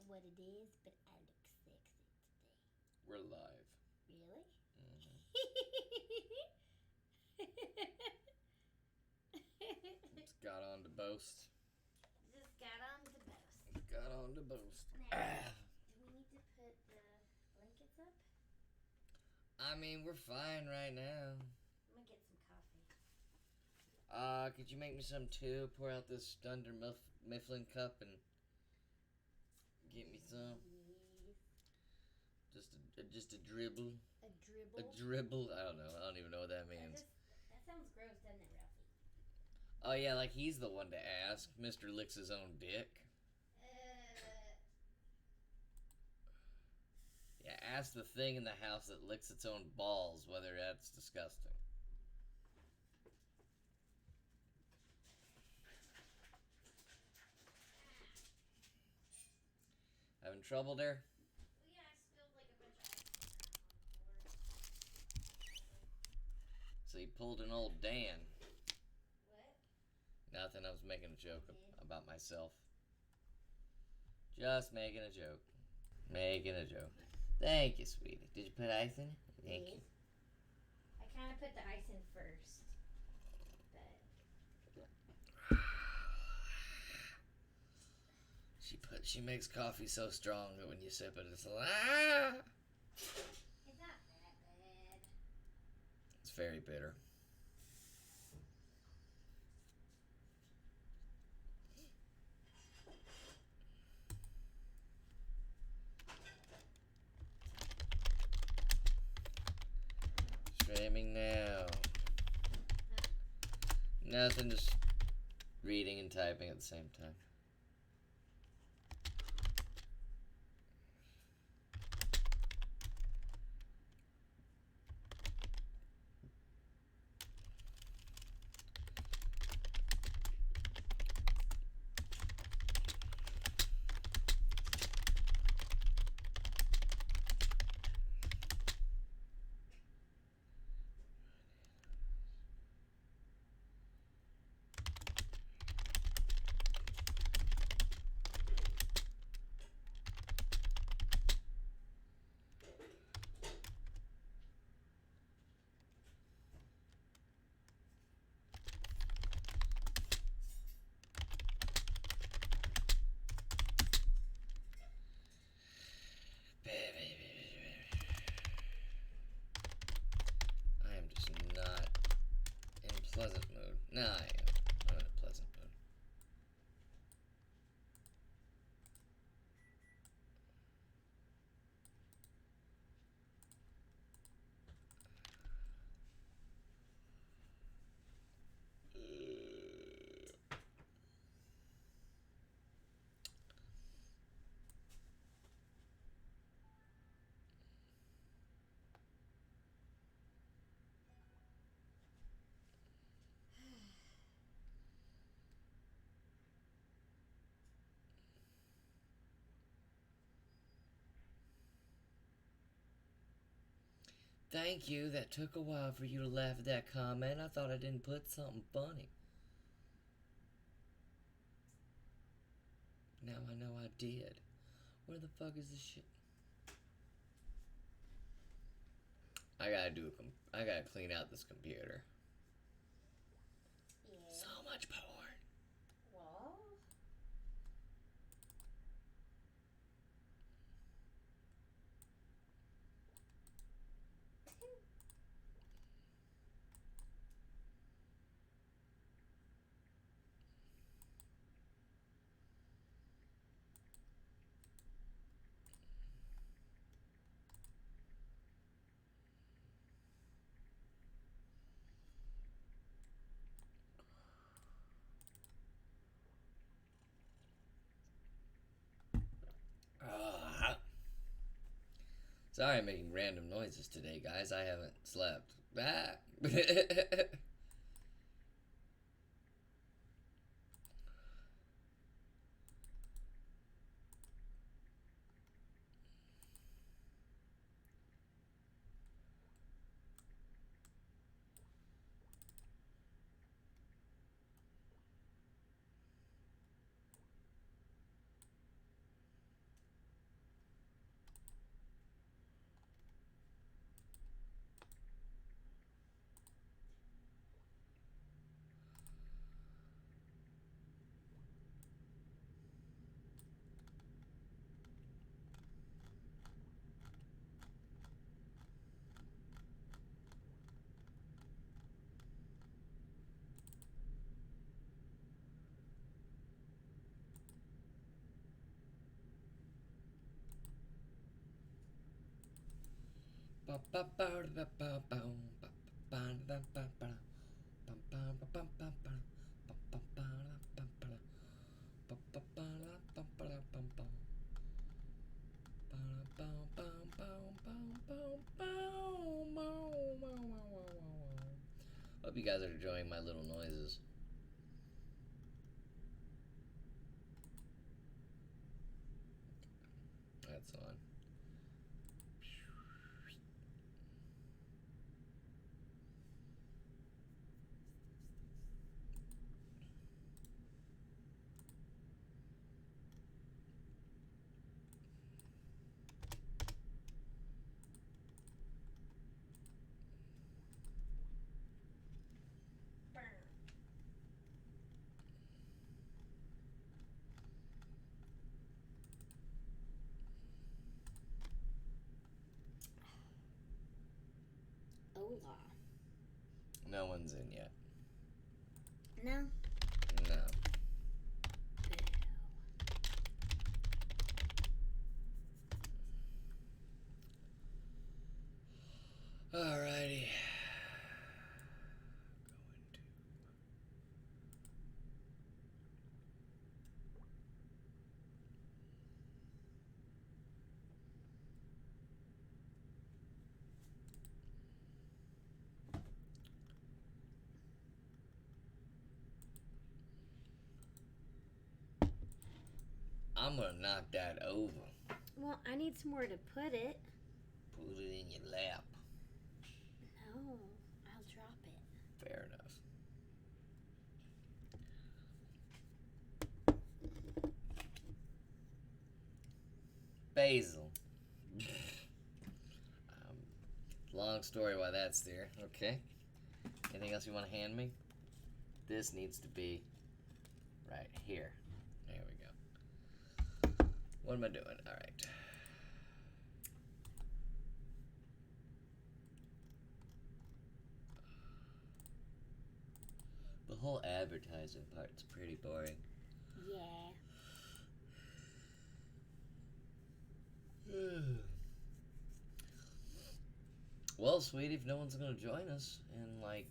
what it is, but I look sexy today. We're live. Really? Just got on to boast. Just got on to boast. Got on to boast. Now, do we need to put the blankets up? I mean, we're fine right now. I'm gonna get some coffee. Could you make me some too? Pour out this Dunder Mifflin cup and get me some. Yes. Just a dribble. A dribble? A dribble? I don't know. I don't even know what that means. That sounds gross, doesn't it, Ralphie? Oh yeah, like he's the one to ask. Mr. licks his own dick. Yeah, ask the thing in the house that licks its own balls whether that's disgusting. Having trouble there? Well, yeah, I spilled like a bunch of ice on the floor. So you pulled an old Dan. What? Nothing, I was making a joke about myself. Just making a joke. Making a joke. Thank you, sweetie. Did you put ice in it? Thank you. I kind of put the ice in first. But She makes coffee so strong that when you sip it, it's like, it's not that bad. It's very bitter. Streaming now. Nothing, just reading and typing at the same time. I am just not in a pleasant mood. Nah, I am. I'm in a pleasant mood. Thank you. That took a while for you to laugh at that comment. I thought I didn't put something funny. Now I know I did. Where the fuck is this shit? I gotta clean out this computer. yeah. So much porn. Well. Sorry I'm making random noises today, guys. I haven't slept. Ah. Hope you guys are enjoying my little noises. That's on. Hola. No one's in yet. No. No. Alrighty. I'm gonna knock that over. Well, I need somewhere to put it. Put it in your lap. No, I'll drop it. Fair enough. Basil. Long story why that's there. Okay. Anything else you want to hand me? This needs to be right here. There we go. What am I doing? All right. The whole advertising part's pretty boring. Yeah. Well, sweetie, if no one's gonna join us in like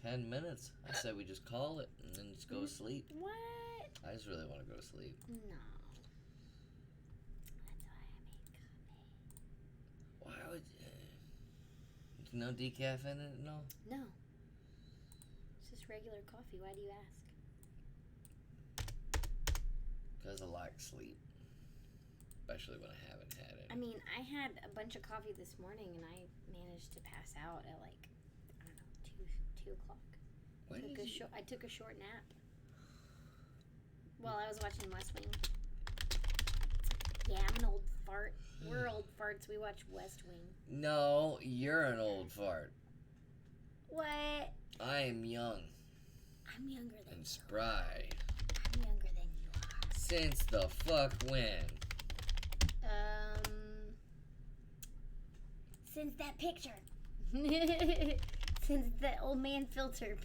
10 minutes, I said we just call it and then just go to sleep. What? I just really want to go to sleep. No. Why would no decaf in it? No. No. It's just regular coffee. Why do you ask? Because I like sleep, especially when I haven't had it. I mean, I had a bunch of coffee this morning and I managed to pass out at like, I don't know, 2 o'clock. I took a short nap while I was watching West Wing. Yeah, I'm an old fart. We're old farts. We watch West Wing. No, you're an old fart. What? I am young I'm younger than and you. spry. I'm younger than you are. Since the fuck when? Since that picture. Since that old man filter.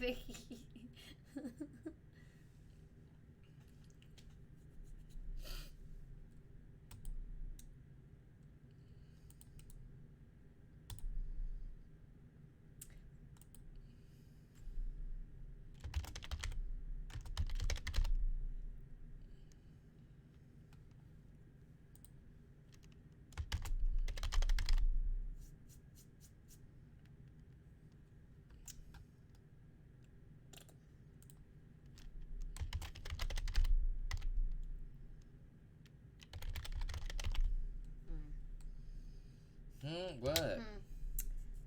What?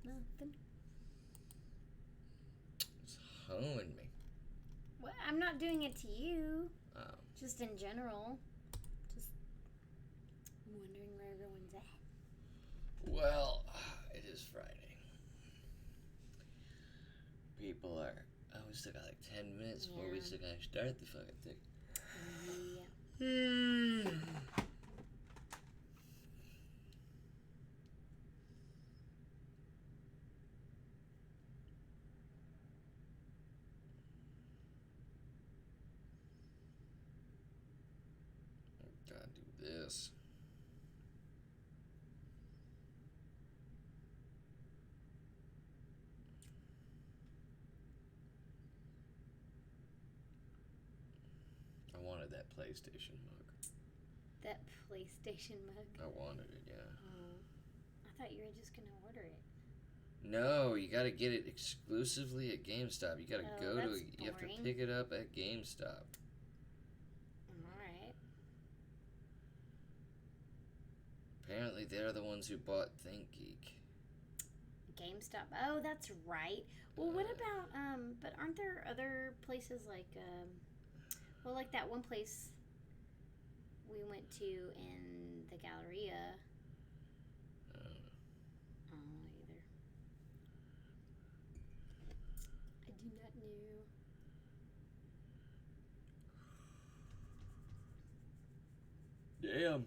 Nothing. It's honing me. Well, I'm not doing it to you. Oh. Just in general. Just wondering where everyone's at. Well, it is Friday. People are. Oh, we still got like 10 minutes before we Yeah. still gotta start the fucking thing. Yeah. Gotta do this. PlayStation mug. That PlayStation mug. I wanted it, yeah. Oh, I thought you were just gonna order it. No, you gotta get it exclusively at GameStop. You gotta Oh, go to. that's You have to boring. pick it up at GameStop. All right. Apparently, they're the ones who bought ThinkGeek. GameStop. Oh, that's right. Well, what about but aren't there other places like well, like that one place we went to in the Galleria? Uh, I don't know either. I do not know. Damn.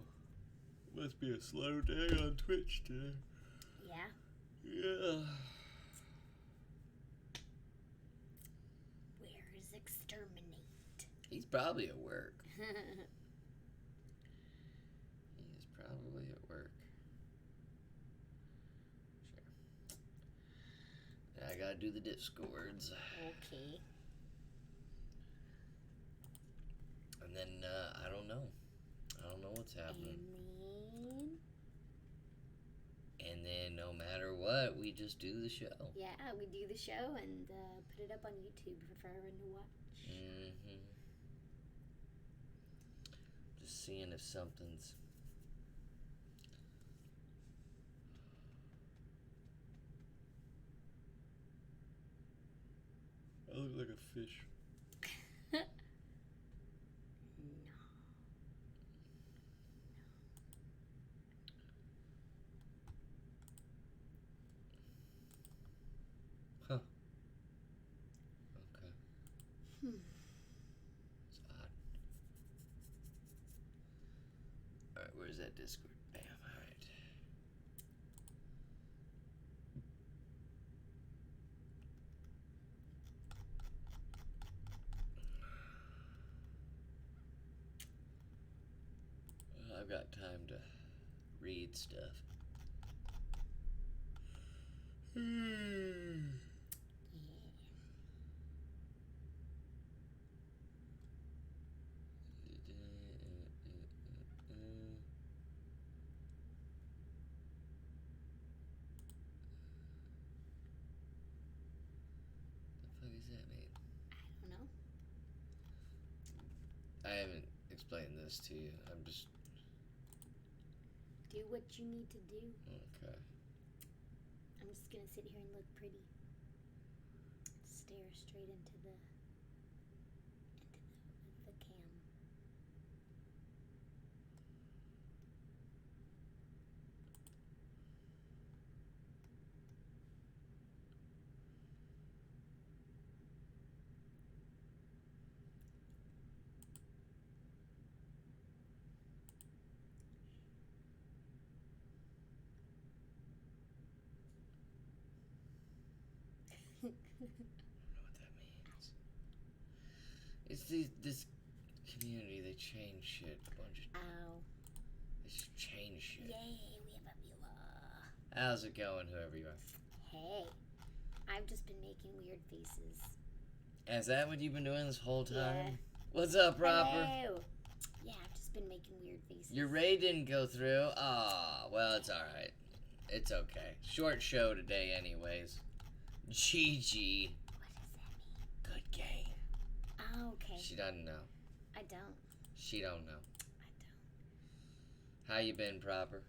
Must be a slow day on Twitch today. Yeah. Yeah. Where's Exterminate? He's probably at work. He is probably at work. Sure. I gotta do the Discords. Okay. And then, I don't know. I don't know what's happening. And then, no matter what, we just do the show. Yeah, we do the show and put it up on YouTube for everyone to watch. Mm-hmm. Just seeing if something's... I look like a fish. No. Huh. Okay. It's odd. Alright, where's that Discord? Bam, alright. I've got time to read stuff. The fuck is that, mate? I don't know. I haven't explained this to you. I'm just... Do what you need to do. Okay. I'm just gonna sit here and look pretty. Stare straight into the cam. I don't know what that means. It's this community, they change shit a bunch of... Oh. They just change shit. Yay, we have a viewer. How's it going, whoever you are? Hey. I've just been making weird faces. Is that what you've been doing this whole time? Yeah. What's up, Proper? Hello. Yeah, I've just been making weird faces. Your raid didn't go through? Ah, well, it's alright. It's okay. Short show today anyways. GG. What does that mean? Good game. Oh, okay. She doesn't know. I don't. She don't know. I don't. How you been, Proper?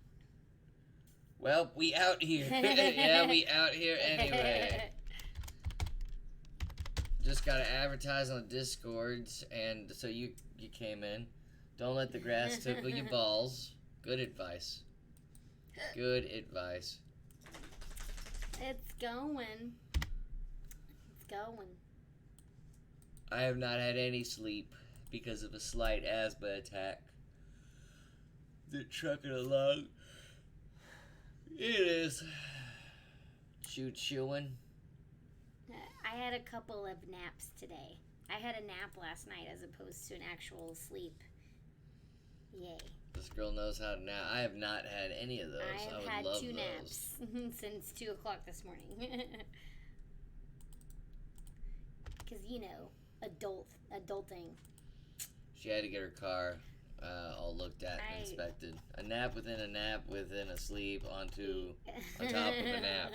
Well, we out here. Yeah, we out here anyway. Just gotta advertise on Discords, and so you came in. Don't let the grass tickle your balls. Good advice. Good advice. It's going. It's going. I have not had any sleep because of a slight asthma attack. They're trucking along. It is. Chewing. I had a couple of naps today. I had a nap last night as opposed to an actual sleep. Yay. This girl knows how to nap. I have not had any of those. I have would had love 2 those. naps since 2 o'clock this morning. Because, you know, adulting. She had to get her car all looked at and inspected. A nap within a sleep on top of a nap.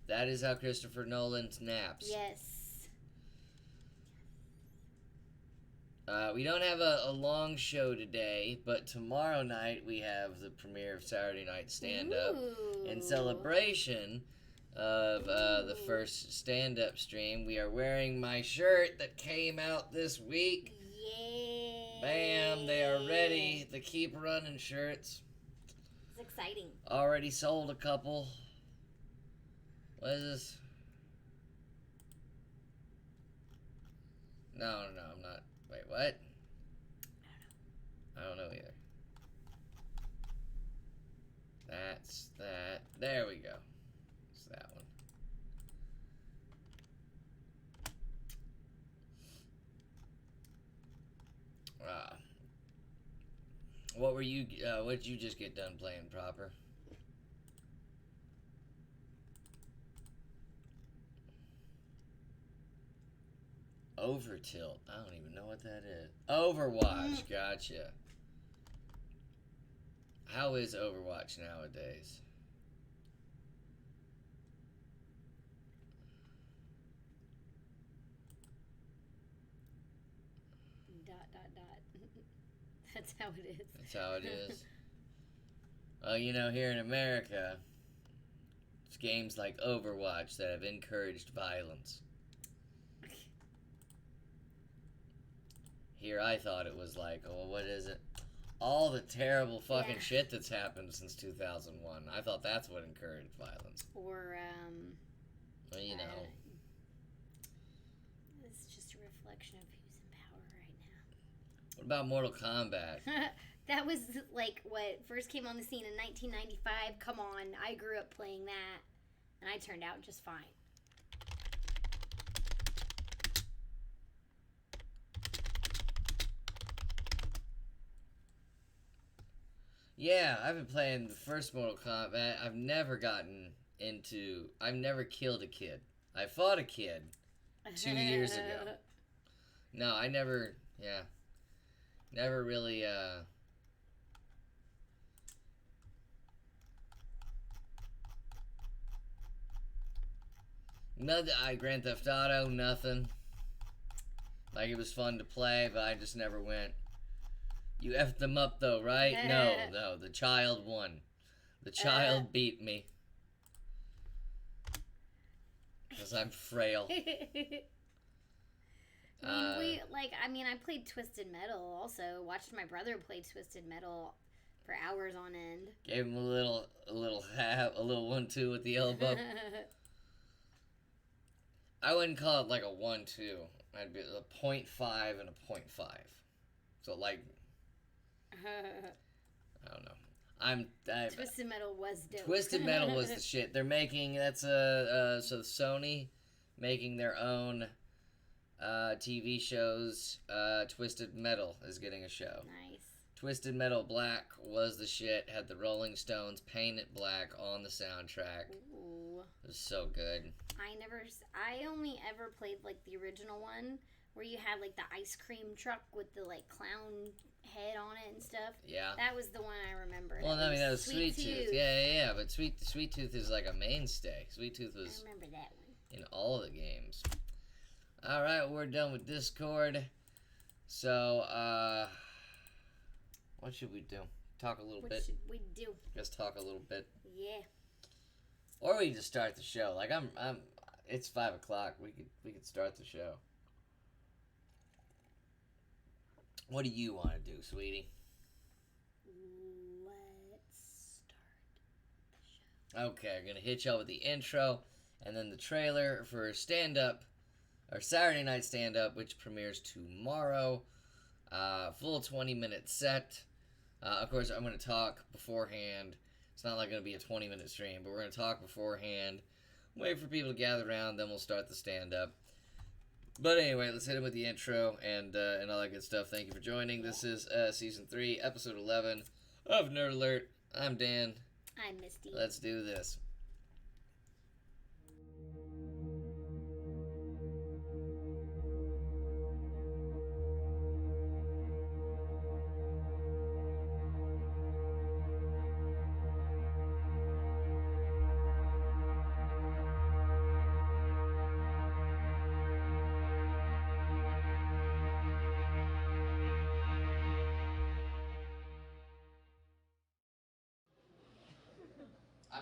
That is how Christopher Nolan naps. Yes. We don't have a long show today, but tomorrow night we have the premiere of Saturday Night Stand Up. In celebration of the first stand up stream, we are wearing my shirt that came out this week. Yay! Bam! They are ready. The Keep Running shirts. It's exciting. Already sold a couple. What is this? No, I'm not. Wait, what? I don't know either. That's that. There we go. It's that one. What did you just get done playing, Proper? Overtilt. I don't even know what that is. Overwatch. Gotcha. How is Overwatch nowadays? That's how it is. That's how it is. Well, here in America, it's games like Overwatch that have encouraged violence. Here, I thought it was like, oh, what is it? All the terrible fucking shit that's happened since 2001. I thought that's what encouraged violence. Or, well, it's just a reflection of who's in power right now. What about Mortal Kombat? That was, like, what first came on the scene in 1995. Come on, I grew up playing that, and I turned out just fine. Yeah, I've been playing the first Mortal Kombat. I've never killed a kid. I fought a kid 2 years ago. No, I never really, Grand Theft Auto, nothing. Like, it was fun to play, but I just never went. You effed them up, though, right? No, the child won. The child beat me. Because I'm frail. I played Twisted Metal also. Watched my brother play Twisted Metal for hours on end. Gave him a little 1-2 with the elbow. I wouldn't call it like a 1-2. I'd be a 0.5 and a 0.5. So, like, I don't know. Twisted Metal was dope. Twisted Metal was the shit. They're making so Sony making their own TV shows. Twisted Metal is getting a show. Nice. Twisted Metal Black was the shit. Had the Rolling Stones paint it black on the soundtrack. Ooh. It was so good. I only ever played like the original one where you had like the ice cream truck with the like clown head on it and stuff. Yeah. That was the one I remember. Well, that was Sweet Tooth. Yeah. But Sweet Tooth is like a mainstay. Sweet Tooth was. I remember that one. In all the games. All right, we're done with Discord. So, what should we do? Talk a little bit. What should we do? Just talk a little bit. Yeah. Or we just start the show. Like it's 5 o'clock. We could start the show. What do you want to do, sweetie? Let's start the show. Okay, I'm gonna hit y'all with the intro and then the trailer for Saturday Night Stand Up, which premieres tomorrow. Full 20-minute set. Of course, I'm gonna talk beforehand. It's not like gonna be a 20-minute stream, but we're gonna talk beforehand. Wait for people to gather around, then we'll start the stand up. But anyway, let's hit it with the intro and all that good stuff. Thank you for joining. This is Season 3, Episode 11 of Nerd Alert. I'm Dan. I'm Misty. Let's do this.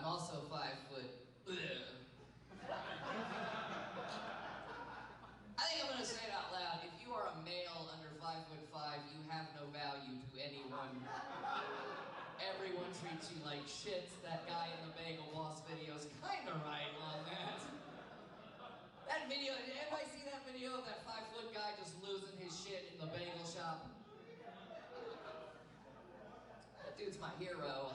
I'm also 5 foot. I think I'm gonna say it out loud. If you are a male under 5'5", you have no value to anyone. Everyone treats you like shit. That guy in the Bagel Boss video is kinda right on that. That video, did anybody see that video of that 5-foot guy just losing his shit in the bagel shop? That dude's my hero.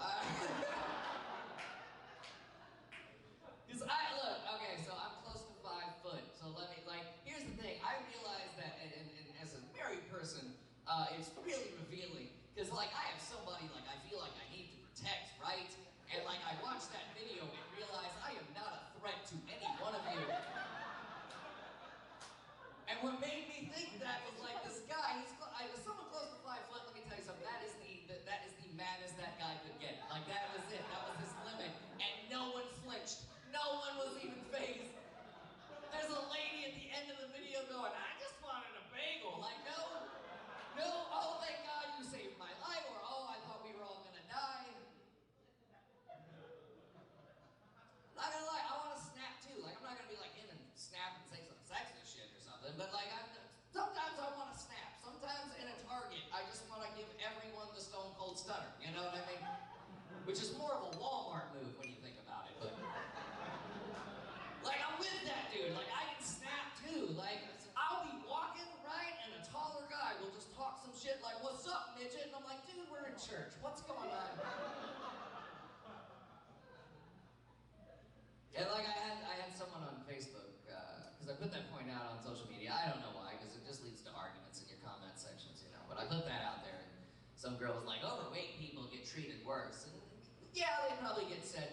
Cause look, okay, so I'm close to 5 foot, so let me, here's the thing, I realize that, and as a married person, it's really revealing, cause I have somebody, I feel like I need to protect, right? And I watched that video and realized I am not a threat to any one of you. And what made me think that was this guy, someone close to 5 foot, let me tell you something, that is the maddest that guy could get. That was it, that was his limit, and no one flinched. No one was even phased. There's a lady at the end of the video going, I just wanted a bagel. No, oh thank God you saved my life, or oh I thought we were all gonna die. Not gonna lie, I want to snap too. I'm not gonna be in and snap and say some sexist shit or something, but sometimes I want to snap. Sometimes in a Target, I just want to give everyone the Stone Cold Stunner, you know what I mean? Which is more of a Walmart move when you think about it, but I'm with that dude. I can snap too. I'll be walking, right, and a taller guy will just talk some shit what's up, midget? And I'm like, dude, we're in church. What's going on? And I had someone on Facebook, because I put that point out on social media. I don't know why, because it just leads to arguments in your comment sections, But I put that out there, and some girl was like, overweight people get treated worse. And yeah, they probably get said,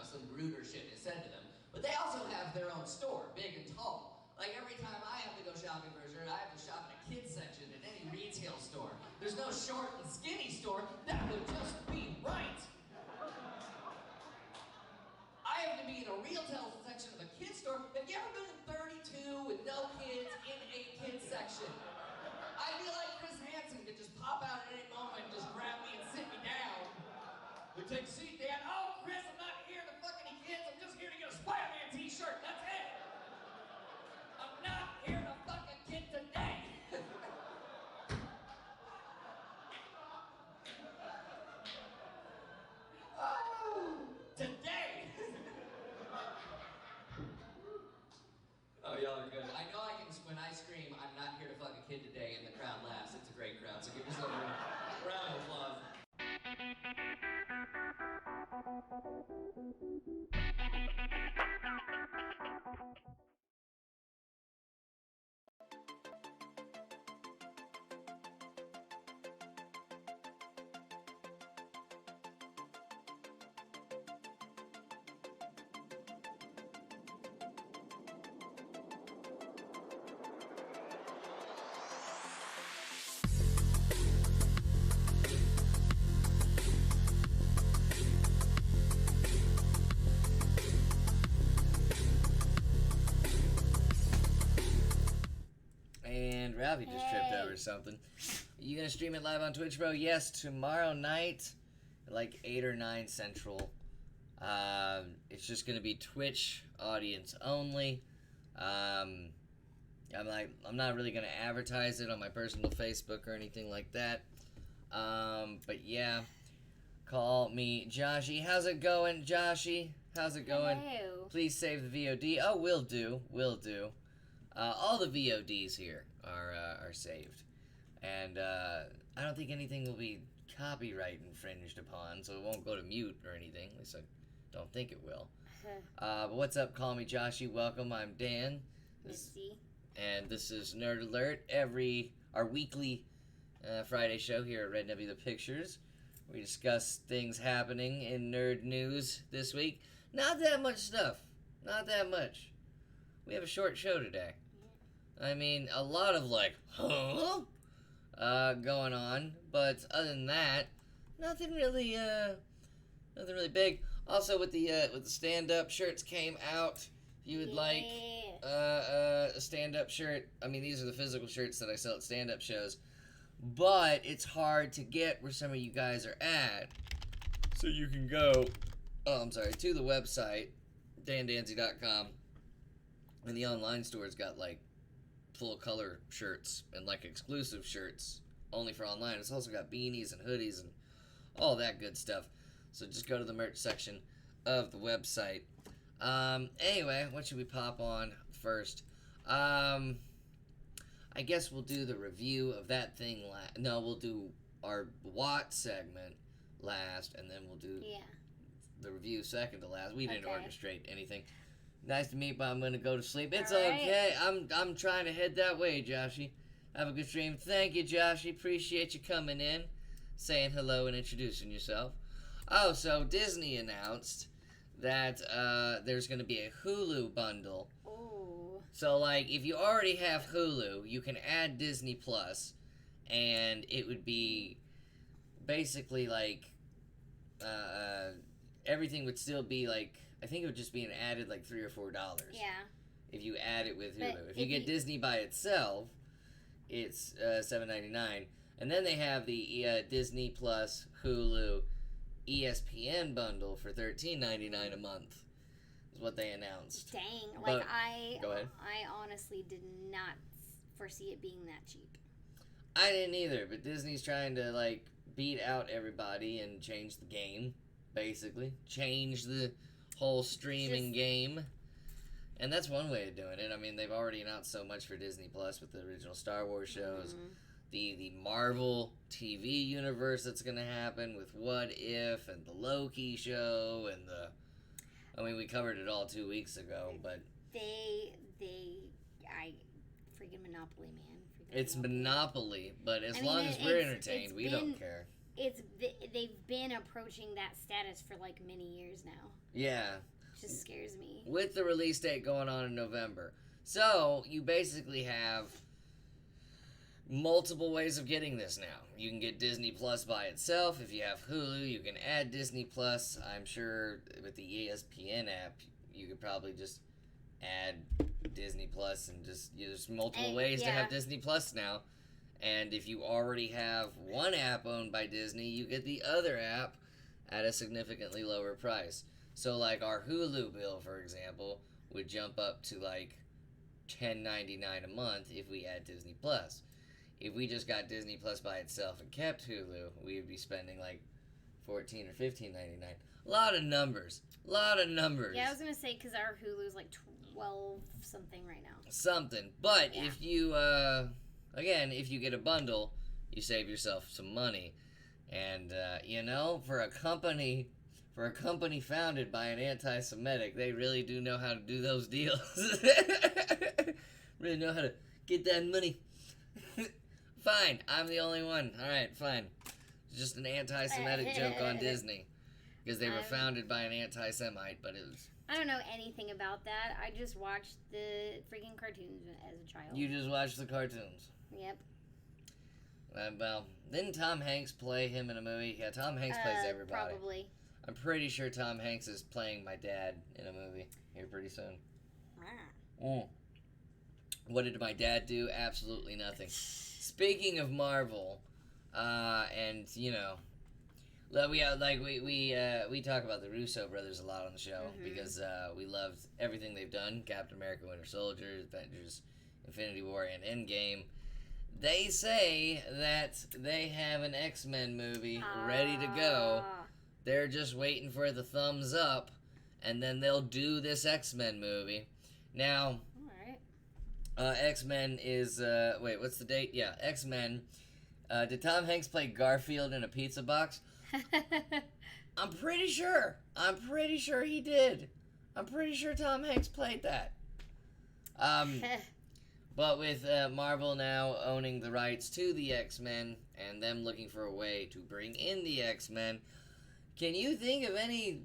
some ruder shit is said to them. But they also have their own store, big and tall. Every time I have to go shopping for a shirt, I have to shop in a kids section in any retail store. There's no short and skinny store. That would just be right. I have to be in a retail section of a kids store. Have you ever been in 32 with no kids in a kids section? I feel like Chris Hansen could just pop out at any moment and just grab me and sit me down. We take a seat, Dad. Oh, Chris, I'm not here to fuck any kids. I'm just here to get a Spider-Man t-shirt. That's it. I'm not here to fuck a kid today. Oh, today. Oh, y'all are good. I know when I scream, I'm not here to fuck a kid today, and the crowd laughs. It's a great crowd, so give yourself a round of applause. Ralphie just tripped over something. You gonna stream it live on Twitch, bro? Yes, tomorrow night, at 8 or 9 Central. It's just gonna be Twitch audience only. I'm not really gonna advertise it on my personal Facebook or anything like that. But yeah, call me Joshy. How's it going, Joshy? How's it going? Hello. Please save the VOD. Oh, will do. All the VODs here are saved, and I don't think anything will be copyright infringed upon, so it won't go to mute or anything. At least I don't think it will. But what's up? Call me Joshy. Welcome. I'm Dan. Misty. And this is Nerd Alert. Our weekly Friday show here at Red Nebula Pictures. We discuss things happening in nerd news this week. Not that much stuff. Not that much. We have a short show today. I mean, a lot of going on, but other than that, nothing really big. Also, with the stand-up shirts came out. If you would like a stand-up shirt, I mean, these are the physical shirts that I sell at stand-up shows, but it's hard to get where some of you guys are at. So you can go to the website, dandancy.com, and the online store's got like full color shirts and like exclusive shirts only for online. It's also got beanies and hoodies and all that good stuff. So just go to the merch section of the website. Anyway, what should we pop on first? I guess we'll do the review of that thing last. No, we'll do our Watt segment last, and then we'll do the review second to last. We didn't orchestrate anything. Nice to meet, but I'm gonna go to sleep. It's okay. I'm trying to head that way, Joshy. Have a good stream. Thank you, Joshy. Appreciate you coming in, saying hello and introducing yourself. Oh, so Disney announced that there's gonna be a Hulu bundle. Oh. So like, if you already have Hulu, you can add Disney Plus, and it would be basically like everything would still be like, I think it would just be an added like $3 or $4. Yeah. If you add it with Hulu. But If you get Disney by itself, it's $7.99, and then they have the Disney Plus Hulu ESPN bundle for $13.99 a month. Is what they announced. Dang, But- I go ahead. honestly did not foresee it being that cheap. I didn't either, but Disney's trying to like beat out everybody and change the game, basically. Change the whole streaming game. And that's one way of doing it. I mean, they've already announced so much for Disney Plus with the original Star Wars shows. Mhm. The Marvel TV universe that's going to happen with What If and the Loki show and I mean, we covered it all 2 weeks ago, but I freaking Monopoly, man. it's Monopoly, but as I mean, long as we're it's entertained, we been- don't care. They've been approaching that status for like many years now. Yeah. It just scares me. With the release date going on in November. So, you basically have multiple ways of getting this now. You can get Disney Plus by itself. If you have Hulu, you can add Disney Plus. I'm sure with the ESPN app, you could probably just add Disney Plus and just there's multiple ways to have Disney Plus now. And if you already have one app owned by Disney, you get the other app at a significantly lower price. So like our Hulu bill, for example, would jump up to like $10.99 a month if we add Disney Plus. If we just got Disney Plus by itself and kept Hulu, we would be spending like $14 or $15.99. A lot of numbers. Yeah, I was gonna say because our Hulu's like 12 something right now. Something. But Yeah. if you again, if you get a bundle, you save yourself some money. And for a company founded by an anti-Semitic, they really do know how to do those deals. Really know how to get that money. Fine, I'm the only one. All right, fine. It's just an anti-Semitic joke on Disney because they were founded by an anti-Semite, but it was. I don't know anything about that. I just watched the freaking cartoons as a child. You just watched the cartoons. Yep. Well, didn't Tom Hanks play him in a movie? Yeah, Tom Hanks plays everybody. Probably. I'm pretty sure Tom Hanks is playing my dad in a movie here pretty soon. What did my dad do? Absolutely nothing. Speaking of Marvel, and we talk about the Russo brothers a lot on the show because we loved everything they've done: Captain America, Winter Soldier, Avengers, Infinity War, and Endgame. They say that they have an X-Men movie ready to go. They're just waiting for the thumbs up, and then they'll do this X-Men movie. Now, X-Men is, what's the date? Yeah, X-Men. Did Tom Hanks play Garfield in a pizza box? I'm pretty sure he did. I'm pretty sure Tom Hanks played that. But with Marvel now owning the rights to the X-Men and them looking for a way to bring in the X-Men, can you think of any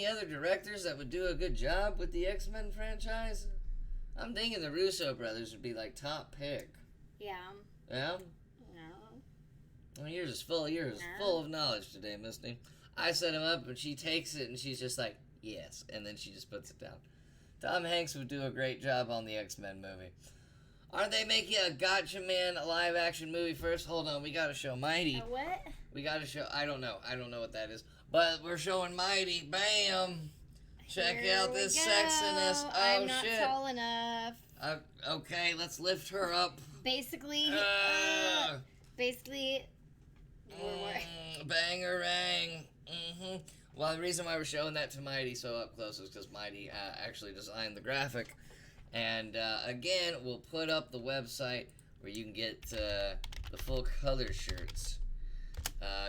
other directors that would do a good job with the X-Men franchise? I'm thinking the Russo brothers would be like top pick. Yeah. Yeah? No. Well, you're full of knowledge today, Misty. I set him up and she takes it and she's just like, yes, and then she just puts it down. Tom Hanks would do a great job on the X-Men movie. Aren't they making a Gotcha Man live-action movie first? Hold on, we gotta show Mighty. A what? We gotta show. I don't know what that is. But we're showing Mighty. Bam! Check Here out we this go. sexiness. Oh, I'm not shit. tall enough. Okay, let's lift her up. Basically, basically, Bangarang. Well, the reason why we're showing that to Mighty so up close is because Mighty actually designed the graphic. And again, we'll put up the website where you can get the full color shirts.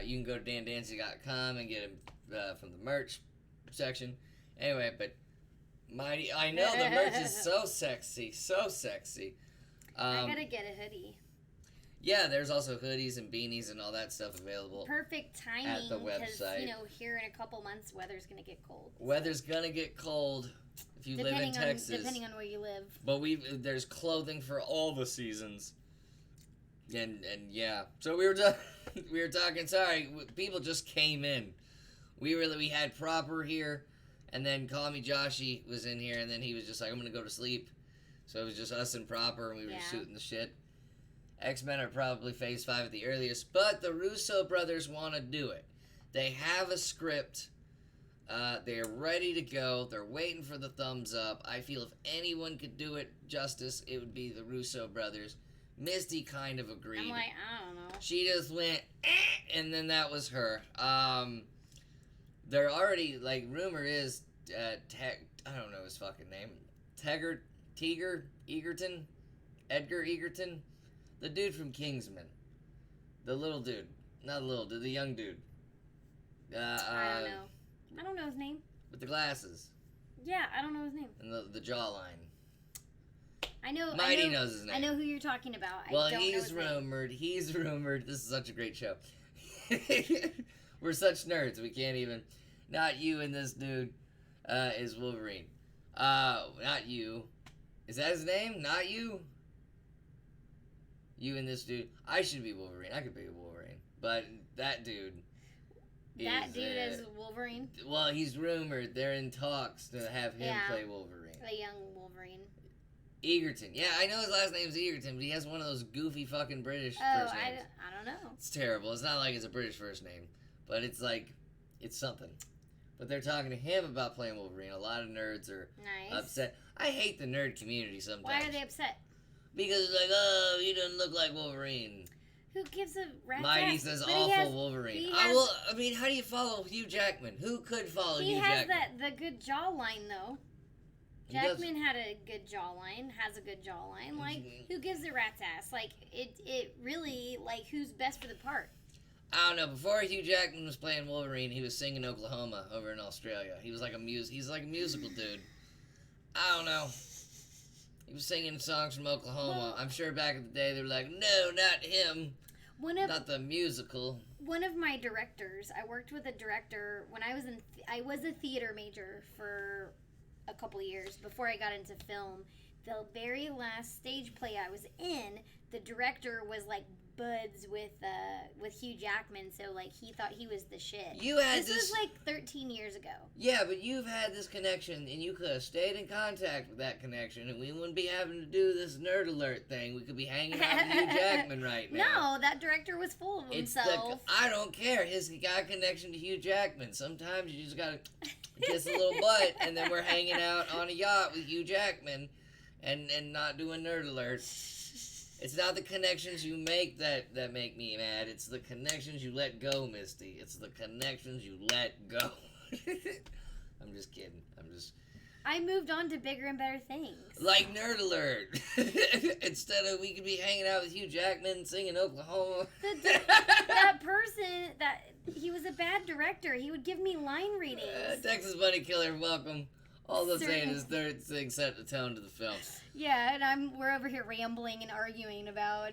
You can go to dandancy.com and get them from the merch section. Anyway, but Mighty, I know the merch is so sexy, so sexy. I gotta get a hoodie. Yeah, there's also hoodies and beanies and all that stuff available. Perfect timing at the because website. here in a couple months, weather's gonna get cold. Weather's gonna get cold if you live in Texas. Depending on where you live. But there's clothing for all the seasons. And yeah, so we were talking. Sorry, people just came in. We had Proper here, and then Call Me Joshy was in here, and then he was just like, I'm gonna go to sleep. So it was just us and Proper, and we were just shooting the shit. X-Men are probably Phase 5 at the earliest, but the Russo brothers want to do it. They have a script. They're ready to go. They're waiting for the thumbs up. I feel if anyone could do it justice, it would be the Russo brothers. Misty kind of agreed. I'm like, I don't know. She just went, and then that was her. They're already, like, rumor is, I don't know his fucking name. Edgar Egerton? The dude from Kingsman. The little dude. Not the little dude, the young dude. I don't know. I don't know his name. With the glasses. Yeah, I don't know his name. And the jawline. I know. Mighty knows his name. I know who you're talking about. Well, I don't know his he's rumored. This is such a great show. We're such nerds. We can't even. Not you and this dude is Wolverine. Not you. Is that his name? Not you? You and this dude. I should be Wolverine. I could be Wolverine. But that dude. Is Wolverine? Well, he's rumored. They're in talks to have him play Wolverine. A young Wolverine. Egerton. Yeah, I know his last name's Egerton, but he has one of those goofy fucking British first names. I don't know. It's terrible. It's not like it's a British first name, but it's like, it's something. But they're talking to him about playing Wolverine. A lot of nerds are upset. I hate the nerd community sometimes. Why are they upset? Because it's like, oh, he doesn't look like Wolverine. Who gives a rat's Mighty ass? says But awful Wolverine. I mean, how do you follow Hugh Jackman? Who could follow Hugh Jackman? He has the good jawline, though. Jackman had a good jawline, has a good jawline. Like, who gives a rat's ass? Like, it really, like, who's best for the part? I don't know. Before Hugh Jackman was playing Wolverine, he was singing Oklahoma over in Australia. He was like he's like a musical dude. I don't know. He was singing songs from Oklahoma. I'm sure back in the day they were like, no, not him. Not the musical. One of my directors, I worked with a director when I was a theater major for a couple years before I got into film. The very last stage play I was in, the director was like buds with Hugh Jackman, so like he thought he was the shit. This was like 13 years ago. Yeah, but you've had this connection, and you could have stayed in contact with that connection, and we wouldn't be having to do this nerd alert thing. We could be hanging out with Hugh Jackman right now. No, that director was full of himself. I don't care. He got a connection to Hugh Jackman. Sometimes you just gotta kiss a little butt, and then we're hanging out on a yacht with Hugh Jackman, and not doing nerd alert. It's not the connections you make that make me mad. It's the connections you let go, Misty. It's the connections you let go. I'm just kidding. I moved on to bigger and better things. Like Nerd Alert. Instead of we could be hanging out with Hugh Jackman singing Oklahoma. That person, he was a bad director. He would give me line readings. Texas Bunny Killer, welcome. All they're saying is their thing set the tone to the film. Yeah, and we're over here rambling and arguing about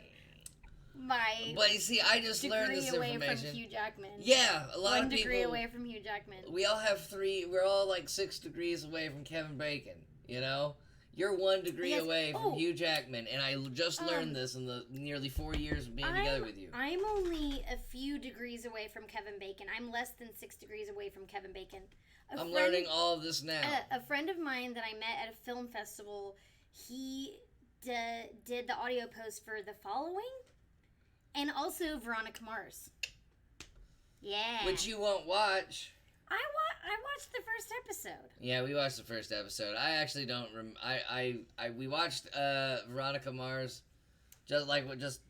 my. But you see, I just learned this degree away information. from Hugh Jackman. Yeah, a lot of people. 1 degree away from Hugh Jackman. We all have 3. We're all like 6 degrees away from Kevin Bacon. You know, you're 1 degree away from Hugh Jackman, and I just learned this in the nearly 4 years of being together with you. I'm only a few degrees away from Kevin Bacon. I'm less than 6 degrees away from Kevin Bacon. I'm learning all of this now. A friend of mine that I met at a film festival, he did the audio post for The Following, and also Veronica Mars. Yeah. Which you won't watch. I watched the first episode. Yeah, we watched the first episode. I actually don't we watched Veronica Mars, just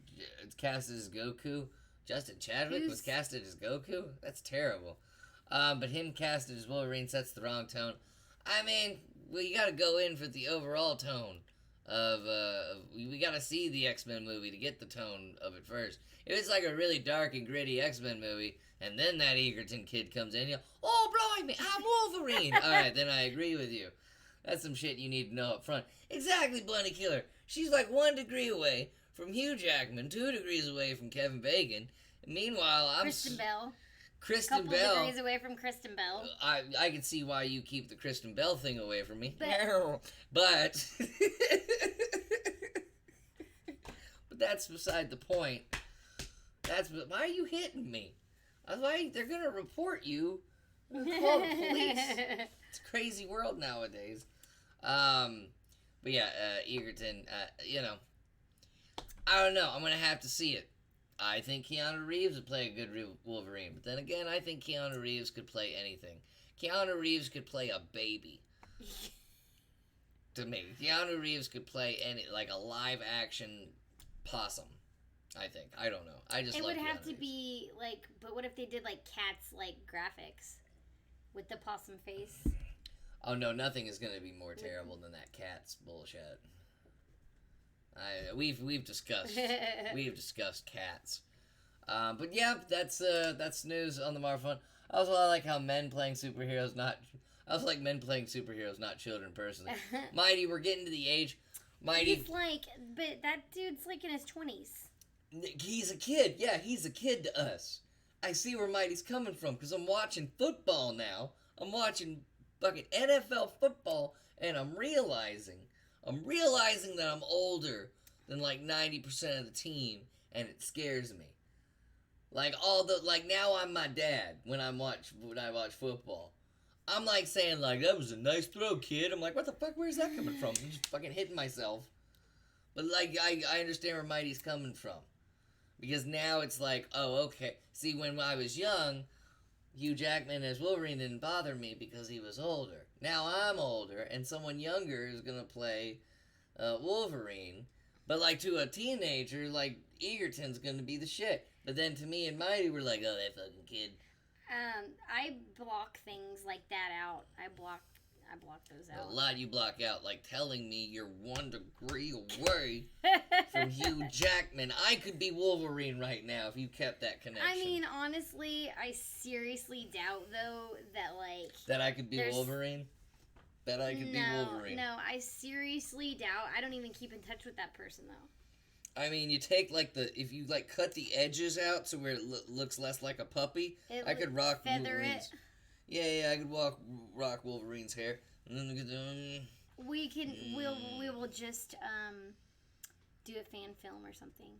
casted as Goku. Justin Chadwick was casted as Goku. That's terrible. But him casted as Wolverine sets the wrong tone. I mean, we got to go in for the overall tone of we got to see the X-Men movie to get the tone of it first. If it's like a really dark and gritty X-Men movie, and then that Egerton kid comes in, oh, blimey, I'm Wolverine. All right, then I agree with you. That's some shit you need to know up front. Exactly, Bloody Killer. She's like 1 degree away from Hugh Jackman, 2 degrees away from Kevin Bacon. Meanwhile, I'm Kristen Bell. Kristen Couple Bell. degrees away from Kristen Bell. I can see why you keep the Kristen Bell thing away from me. But but that's beside the point. Why are you hitting me? Why they're gonna report you? Call the police. It's a crazy world nowadays. But yeah, Egerton. I don't know. I'm gonna have to see it. I think Keanu Reeves would play a good Wolverine, but then again, I think Keanu Reeves could play anything. Keanu Reeves could play a baby. To me, Keanu Reeves could play like a live action possum. I think. I don't know. I just. It love would have Keanu to Reeves. be like, but what if they did like Cats like graphics with the possum face? Oh no, nothing is gonna be more terrible than that Cats bullshit. We've discussed Cats. But yeah, that's news on the Marvel front. I like how men playing superheroes not children personally. Mighty, we're getting to the age. Mighty, He's like, but that dude's like in his 20s. he's a kid. Yeah, he's a kid to us. I see where Mighty's coming from because I'm watching football now. I'm watching fucking NFL football, and I'm realizing that I'm older than like 90% of the team, and it scares me. Now I'm my dad when I watch football. I'm like saying like, that was a nice throw, kid. I'm like, what the fuck? Where's that coming from? I'm just fucking hitting myself. But like, I understand where Mighty's coming from. Because now it's like, oh, okay. See, when I was young, Hugh Jackman as Wolverine didn't bother me because he was older. Now I'm older, and someone younger is going to play Wolverine. But like to a teenager, like Egerton's going to be the shit. But then to me and Mighty, we're like, oh, that fucking kid. I block things like that out. I block those out. A lot you block out, like telling me you're 1 degree away from Hugh Jackman. I could be Wolverine right now if you kept that connection. I mean, honestly, I seriously doubt, though, that I could be Wolverine? That I could be Wolverine. No, I seriously doubt. I don't even keep in touch with that person, though. I mean, you take, if you, cut the edges out so where it looks less like a puppy, I could rock Wolverine's. Yeah, I could rock Wolverine's hair. And then we will just, do a fan film or something.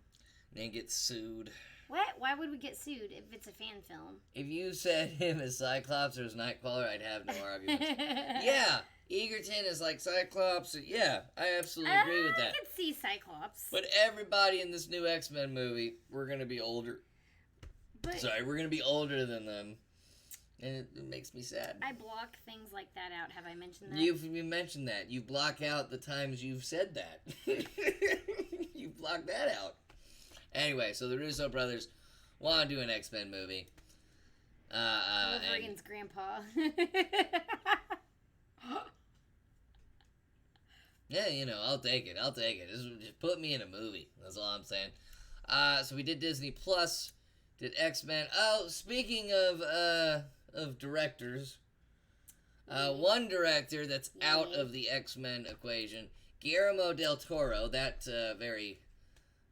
Then get sued. What? Why would we get sued if it's a fan film? If you said him as Cyclops or as Nightcrawler, I'd have no arguments. Yeah, Egerton is like Cyclops. Yeah, I absolutely agree with that. I could see Cyclops. But everybody in this new X-Men movie, we're going to be older. We're going to be older than them. And it makes me sad. I block things like that out. Have I mentioned that? You mentioned that. You block out the times you've said that. You block that out. Anyway, so the Russo brothers want to do an X-Men movie. Wolverine's grandpa. Yeah, I'll take it. Just put me in a movie. That's all I'm saying. So we did Disney Plus, did X-Men. Oh, speaking of directors, one director that's out of the X-Men equation, Guillermo del Toro, that very,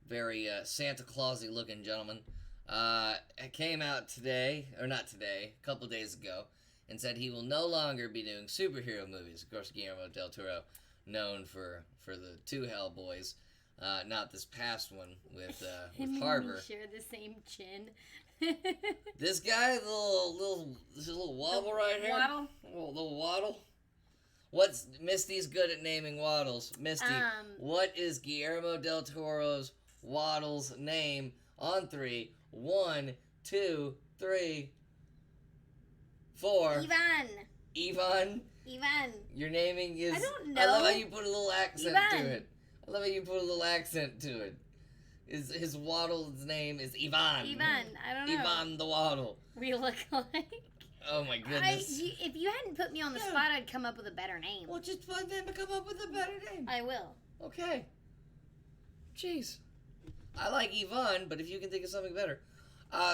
very Santa Clausy looking gentleman, came out today, or not today, a couple days ago, and said he will no longer be doing superhero movies. Of course, Guillermo del Toro, known for the 2 Hellboys, not this past one with Harbor. We share the same chin. This guy, this little wobble right here. Waddle. Little waddle. Misty's good at naming waddles. Misty, what is Guillermo del Toro's waddle's name on 3? 1, 2, 3. for Ivan. Ivan. Your naming is. I don't I love how know. you put a little accent Ivan. to it. I love how you put a little accent to it. His waddle's name is Ivan. Ivan. I don't know. Ivan the Waddle. We look alike. Oh my goodness. If you hadn't put me on the Yeah. spot, I'd come up with a better name. Well, just find them to come up with a better name. I will. Okay. Jeez. I like Ivan, but if you can think of something better.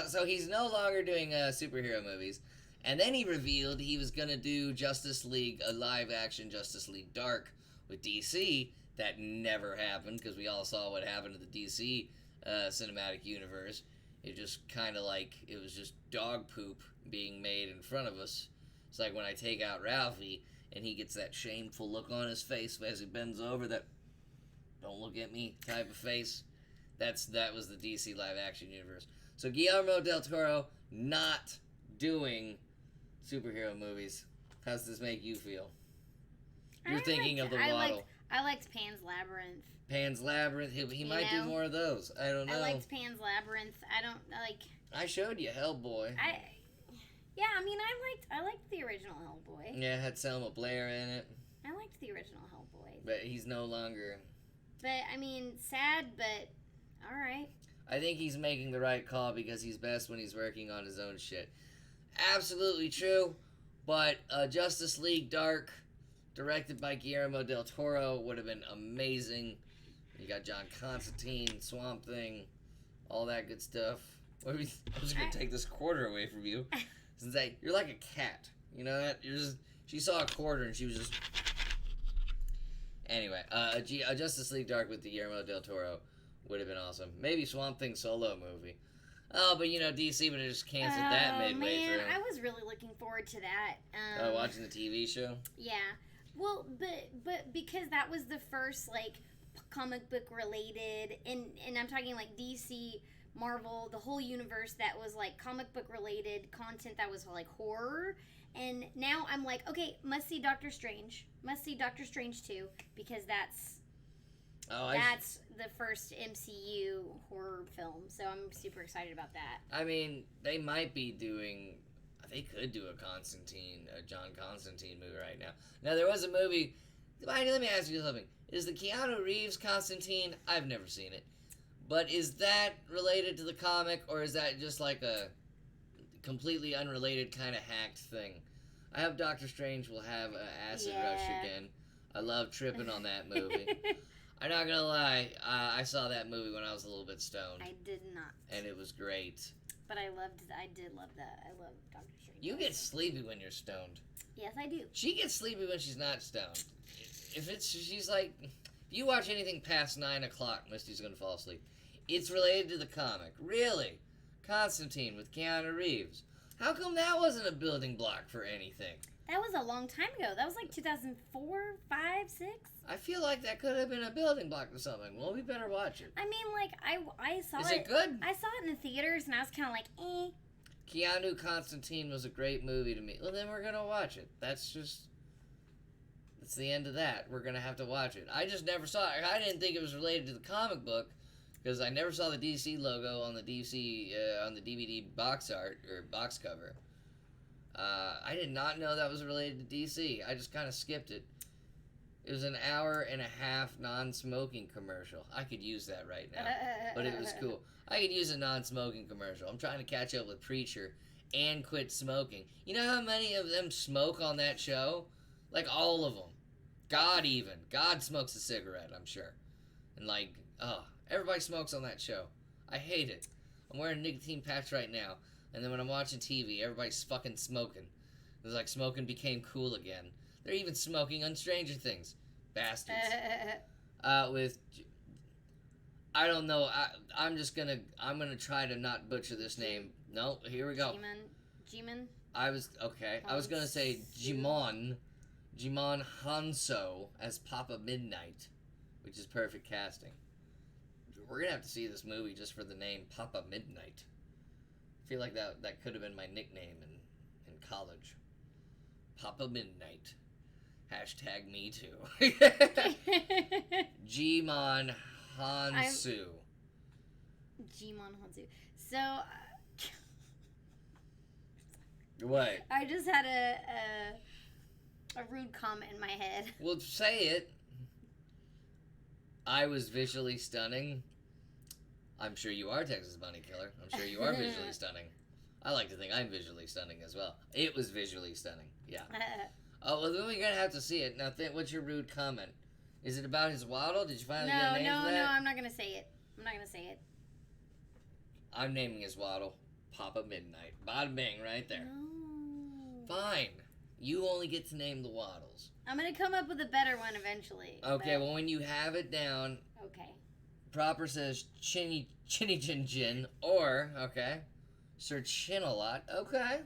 So he's no longer doing superhero movies. And then he revealed he was going to do Justice League, a live-action Justice League Dark with DC. That never happened because we all saw what happened to the DC cinematic universe. It just kind of like, it was just dog poop being made in front of us. It's like when I take out Ralphie and he gets that shameful look on his face as he bends over, that don't look at me type of face. That was the DC live action universe. So Guillermo del Toro not doing superhero movies. How does this make you feel? You're thinking of the Waddle. I liked Pan's Labyrinth. Pan's Labyrinth. He might do know? more of those. I don't know. I liked Pan's Labyrinth. I don't like. I showed you Hellboy. Yeah, I mean, I liked the original Hellboy. Yeah, it had Selma Blair in it. I liked the original Hellboy. But he's no longer. But I mean, sad, but all right. I think he's making the right call because he's best when he's working on his own shit. Absolutely true. But Justice League Dark, directed by Guillermo del Toro, would have been amazing. You got John Constantine, Swamp Thing, all that good stuff. I was gonna take this quarter away from you. Since you're like a cat, you know that? She saw a quarter and she was just. Anyway, a Justice League Dark with Guillermo del Toro would have been awesome. Maybe Swamp Thing solo movie. Oh, but DC would have just canceled that midway through. I was really looking forward to that. Watching the TV show? Yeah. Well, but because that was the first comic book related, and I'm talking like DC, Marvel, the whole universe that was like comic book related content that was like horror. And now I'm like, okay, must see Doctor Strange. Must see Doctor Strange 2 because that's the first MCU horror film. So I'm super excited about that. I mean, they might be doing. They could do a John Constantine movie right now. Now there was a movie. Let me ask you something. Is the Keanu Reeves Constantine? I've never seen it. But is that related to the comic, or is that just like a completely unrelated kind of hacked thing? I hope Doctor Strange will have an acid rush again. I love tripping on that movie. I'm not gonna lie, I saw that movie when I was a little bit stoned. I did not. And it was great. But I did love that. I love Doctor Strange. You get sleepy when you're stoned. Yes, I do. She gets sleepy when she's not stoned. She's like, if you watch anything past 9 o'clock, Misty's gonna fall asleep. It's related to the comic. Really? Constantine with Keanu Reeves. How come that wasn't a building block for anything? That was a long time ago. That was like 2004, 5, 6. I feel like that could have been a building block to something. Well, we better watch it. I mean, like, I saw it. Is it good? I saw it in the theaters, and I was kind of like, eh. Keanu Constantine was a great movie to me. Well, then we're going to watch it. That's the end of that. We're going to have to watch it. I just never saw it. I didn't think it was related to the comic book because I never saw the DC logo on the on the DVD box art or box cover. I did not know that was related to DC. I just kind of skipped it. It was an hour and a half non-smoking commercial. I could use that right now, but it was cool. I could use a non-smoking commercial. I'm trying to catch up with Preacher and quit smoking. You know how many of them smoke on that show? Like all of them. God smokes a cigarette, I'm sure. And everybody smokes on that show. I hate it. I'm wearing a nicotine patch right now. And then when I'm watching TV, everybody's fucking smoking. It's like smoking became cool again. They're even smoking on Stranger Things. Bastards. I don't know. I'm gonna try to not butcher this name. No, here we go. Jimon? I was gonna say Jimon Hanso as Papa Midnight, which is perfect casting. We're gonna have to see this movie just for the name Papa Midnight. I feel like that could have been my nickname in college. Papa Midnight. Hashtag me too. Jimon Hansu. Jimon Hansu. So, What? I just had a rude comment in my head. Well, say it. I was visually stunning. I'm sure you are, Texas Bunny Killer. I'm sure you are visually stunning. I like to think I'm visually stunning as well. It was visually stunning. Yeah. Oh, well, then we're going to have to see it. Now, what's your rude comment? Is it about his waddle? Did you finally get a name for that? No, I'm not going to say it. I'm naming his waddle Papa Midnight. Bada bing, right there. No. Fine. You only get to name the waddles. I'm going to come up with a better one eventually. Okay, but- well, when you have it down, Okay. Proper says Chinny Chin Chin, or, okay, Sir Chin a lot. Okay.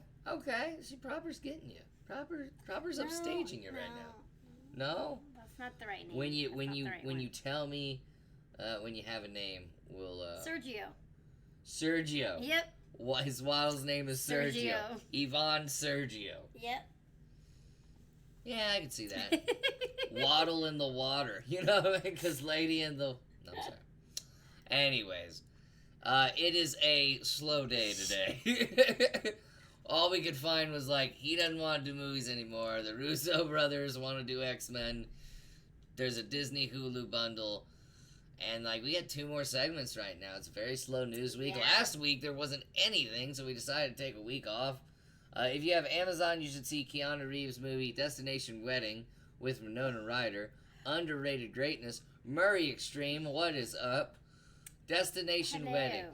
See, Proper's getting you. Proper's upstaging you right now. No? That's not the right name. When you tell me when you have a name, we'll Sergio. Sergio. Yep. His waddle's name is Sergio. Sergio. Yvonne Sergio. Yep. Yeah, I can see that. Waddle in the water, you know, because Lady in the. No, I'm sorry. Anyways, it is a slow day today. All we could find was like he doesn't want to do movies anymore. The Russo brothers want to do X-Men. There's a Disney Hulu bundle. And, like, we had 2 more segments right now. It's a very slow news week. Yeah. Last week, there wasn't anything, so we decided to take a week off. If you have Amazon, you should see Keanu Reeves' movie Destination Wedding with Winona Ryder. Underrated Greatness. Murray Extreme, what is up? Destination Hello. Wedding.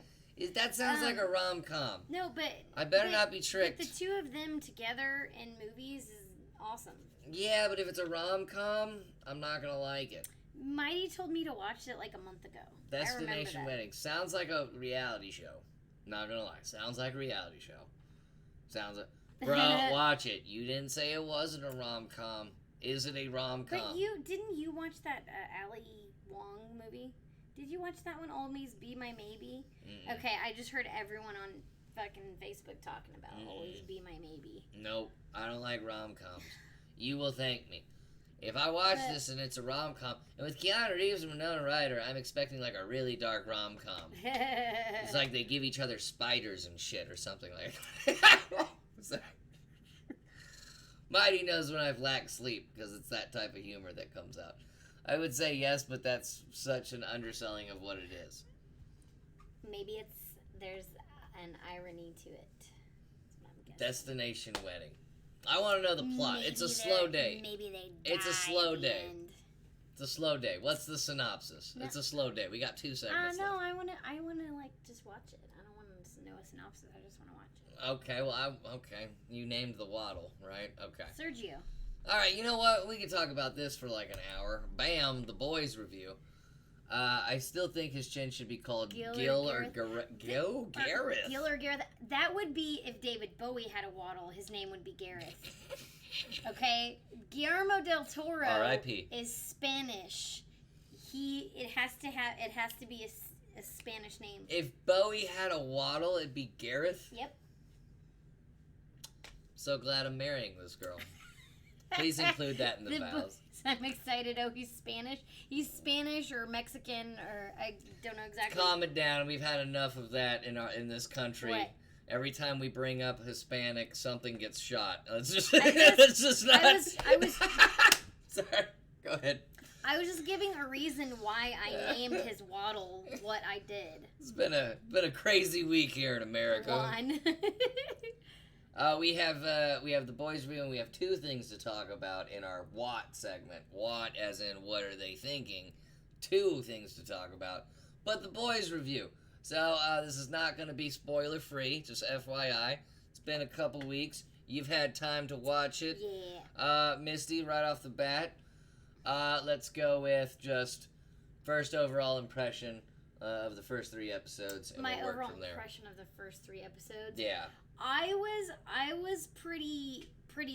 That sounds like a rom-com. No, but... I better not be tricked. But the 2 of them together in movies is awesome. Yeah, but if it's a rom-com, I'm not going to like it. Mighty told me to watch it like a month ago. Destination Wedding. Sounds like a reality show. Not gonna lie. Sounds like a reality show. Sounds like... Bro, watch it. You didn't say it wasn't a rom-com. Is it a rom-com? But didn't you watch that Ali Wong movie? Did you watch that one, Always Be My Maybe? Mm-mm. Okay, I just heard everyone on fucking Facebook talking about Always Be My Maybe. Nope. I don't like rom-coms. You will thank me. If I watch this and it's a rom-com, and with Keanu Reeves and Winona Ryder, I'm expecting like a really dark rom-com. It's like they give each other spiders and shit or something like that. Sorry. Mighty knows when I've lacked sleep because it's that type of humor that comes out. I would say yes, but that's such an underselling of what it is. Maybe there's an irony to it. That's what I'm guessing. Destination Wedding. I want to know the plot. It's a slow day. Maybe they It's a slow at the day. end. It's a slow day. What's the synopsis? No. It's a slow day. We got 2 segments No, left. I wanna like just watch it. I don't want to know a synopsis. I just want to watch it. Okay, well, okay. You named the waddle, right? Okay. Sergio. All right, you know what? We could talk about this for like an hour. Bam, the boys review. I still think his chin should be called Gil or Gareth. Gil or Gareth. That would be if David Bowie had a waddle. His name would be Gareth. Okay, Guillermo del Toro R.I.P. is Spanish. It has to be a Spanish name. If Bowie had a waddle, it'd be Gareth. Yep. So glad I'm marrying this girl. Please include that in the vows. I'm excited. Oh, he's Spanish. He's Spanish or Mexican or I don't know exactly. Calm it down. We've had enough of that in this country. What? Every time we bring up Hispanic, something gets shot. It's just, I was Sorry. Go ahead. I was just giving a reason why I named his waddle what I did. It's been a crazy week here in America. One. We have the boys review, and we have 2 things to talk about in our what segment. What, as in what are they thinking? 2 things to talk about, but the boys review. So this is not going to be spoiler free. Just FYI, it's been a couple weeks. You've had time to watch it. Yeah. Misty, right off the bat, let's go with just first overall impression of the first 3 episodes, and My we'll work overall from there. impression of the first 3 episodes. Yeah. I was pretty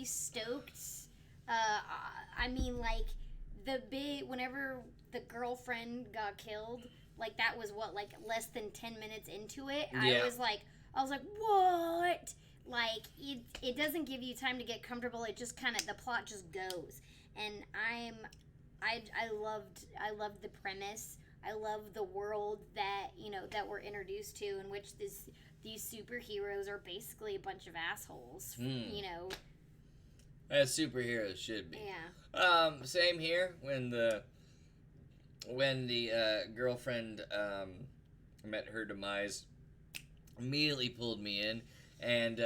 stoked. I mean, like whenever the girlfriend got killed, like that was like less than 10 minutes into it. Yeah. I was like, what? Like it doesn't give you time to get comfortable. It just kind of the plot just goes. And I loved the premise. I love the world that that we're introduced to, in which these these superheroes are basically a bunch of assholes. Hmm. You know. As superheroes should be. Yeah. Same here. When the girlfriend met her demise, immediately pulled me in, and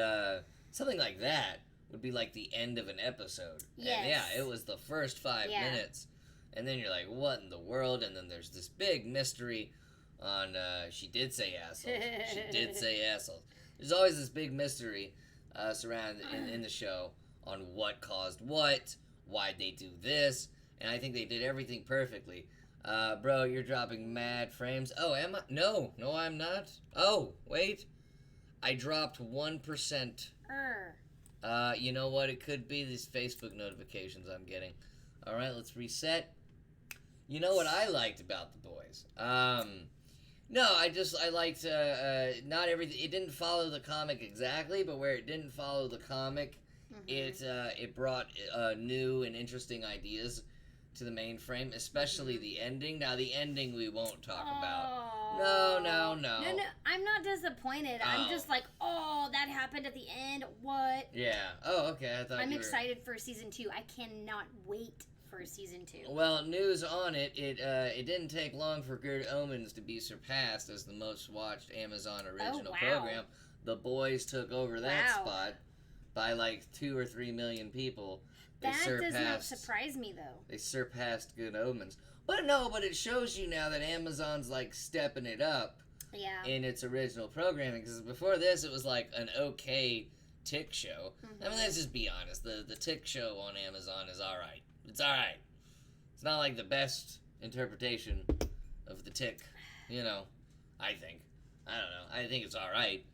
something like that would be like the end of an episode. Yes. And yeah, it was the first 5 Yeah. minutes, and then you're like, what in the world? And then there's this big mystery on. She did say assholes. She did say assholes. There's always this big mystery surrounded in the show on what caused what, why'd they do this, and I think they did everything perfectly. Bro, you're dropping mad frames. Oh, am I? No, I'm not. Oh, wait. I dropped 1%. You know what? It could be these Facebook notifications I'm getting. All right, let's reset. You know what I liked about The Boys? No, I liked not everything. It didn't follow the comic exactly, but where it didn't follow the comic, it brought new and interesting ideas to the mainframe, especially the ending. Now, the ending we won't talk about. No. No, I'm not disappointed. I'm just like, oh, that happened at the end. What? Yeah. Oh, okay. I thought I'm you were... excited for season 2. I cannot wait for season 2. Well, news on it. It didn't take long for Good Omens to be surpassed as the most watched Amazon original program. The Boys took over that spot by like 2 or 3 million people. That does not surprise me, though. They surpassed Good Omens. But it shows you now that Amazon's like stepping it up in its original programming. Because before this, it was like an okay Tick show. I mean, let's just be honest. The Tick show on Amazon is alright. It's alright. It's not like the best interpretation of the Tick, you know, I think. I don't know. I think it's alright.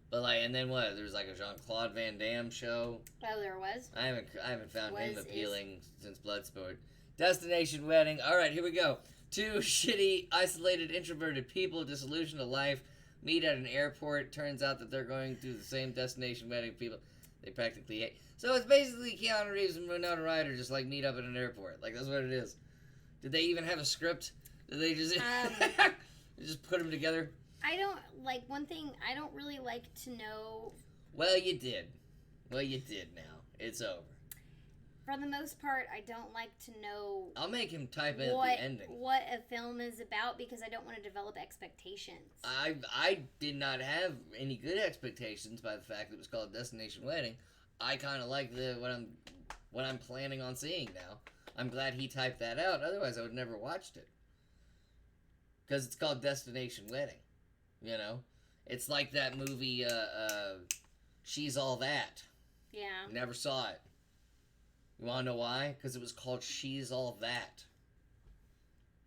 But like, and then what? There's like a Jean-Claude Van Damme show. Oh, there was? I haven't found him appealing since Bloodsport. Destination Wedding. All right, here we go. 2 shitty, isolated, introverted people disillusioned to life meet at an airport. Turns out that they're going through the same destination wedding people they practically hate. So it's basically Keanu Reeves and Winona Ryder just like meet up at an airport. Like, that's what it is. Did they even have a script? Did they just just put them together? I don't like one thing. I don't really like to know. Well, you did. Well, you did. Now it's over. For the most part, I don't like to know. I'll make him type in at the ending what a film is about because I don't want to develop expectations. I did not have any good expectations by the fact that it was called Destination Wedding. I kind of like what I'm planning on seeing now. I'm glad he typed that out. Otherwise, I would never watched it. Because it's called Destination Wedding. You know? It's like that movie, She's All That. Yeah. Never saw it. You want to know why? Because it was called She's All That.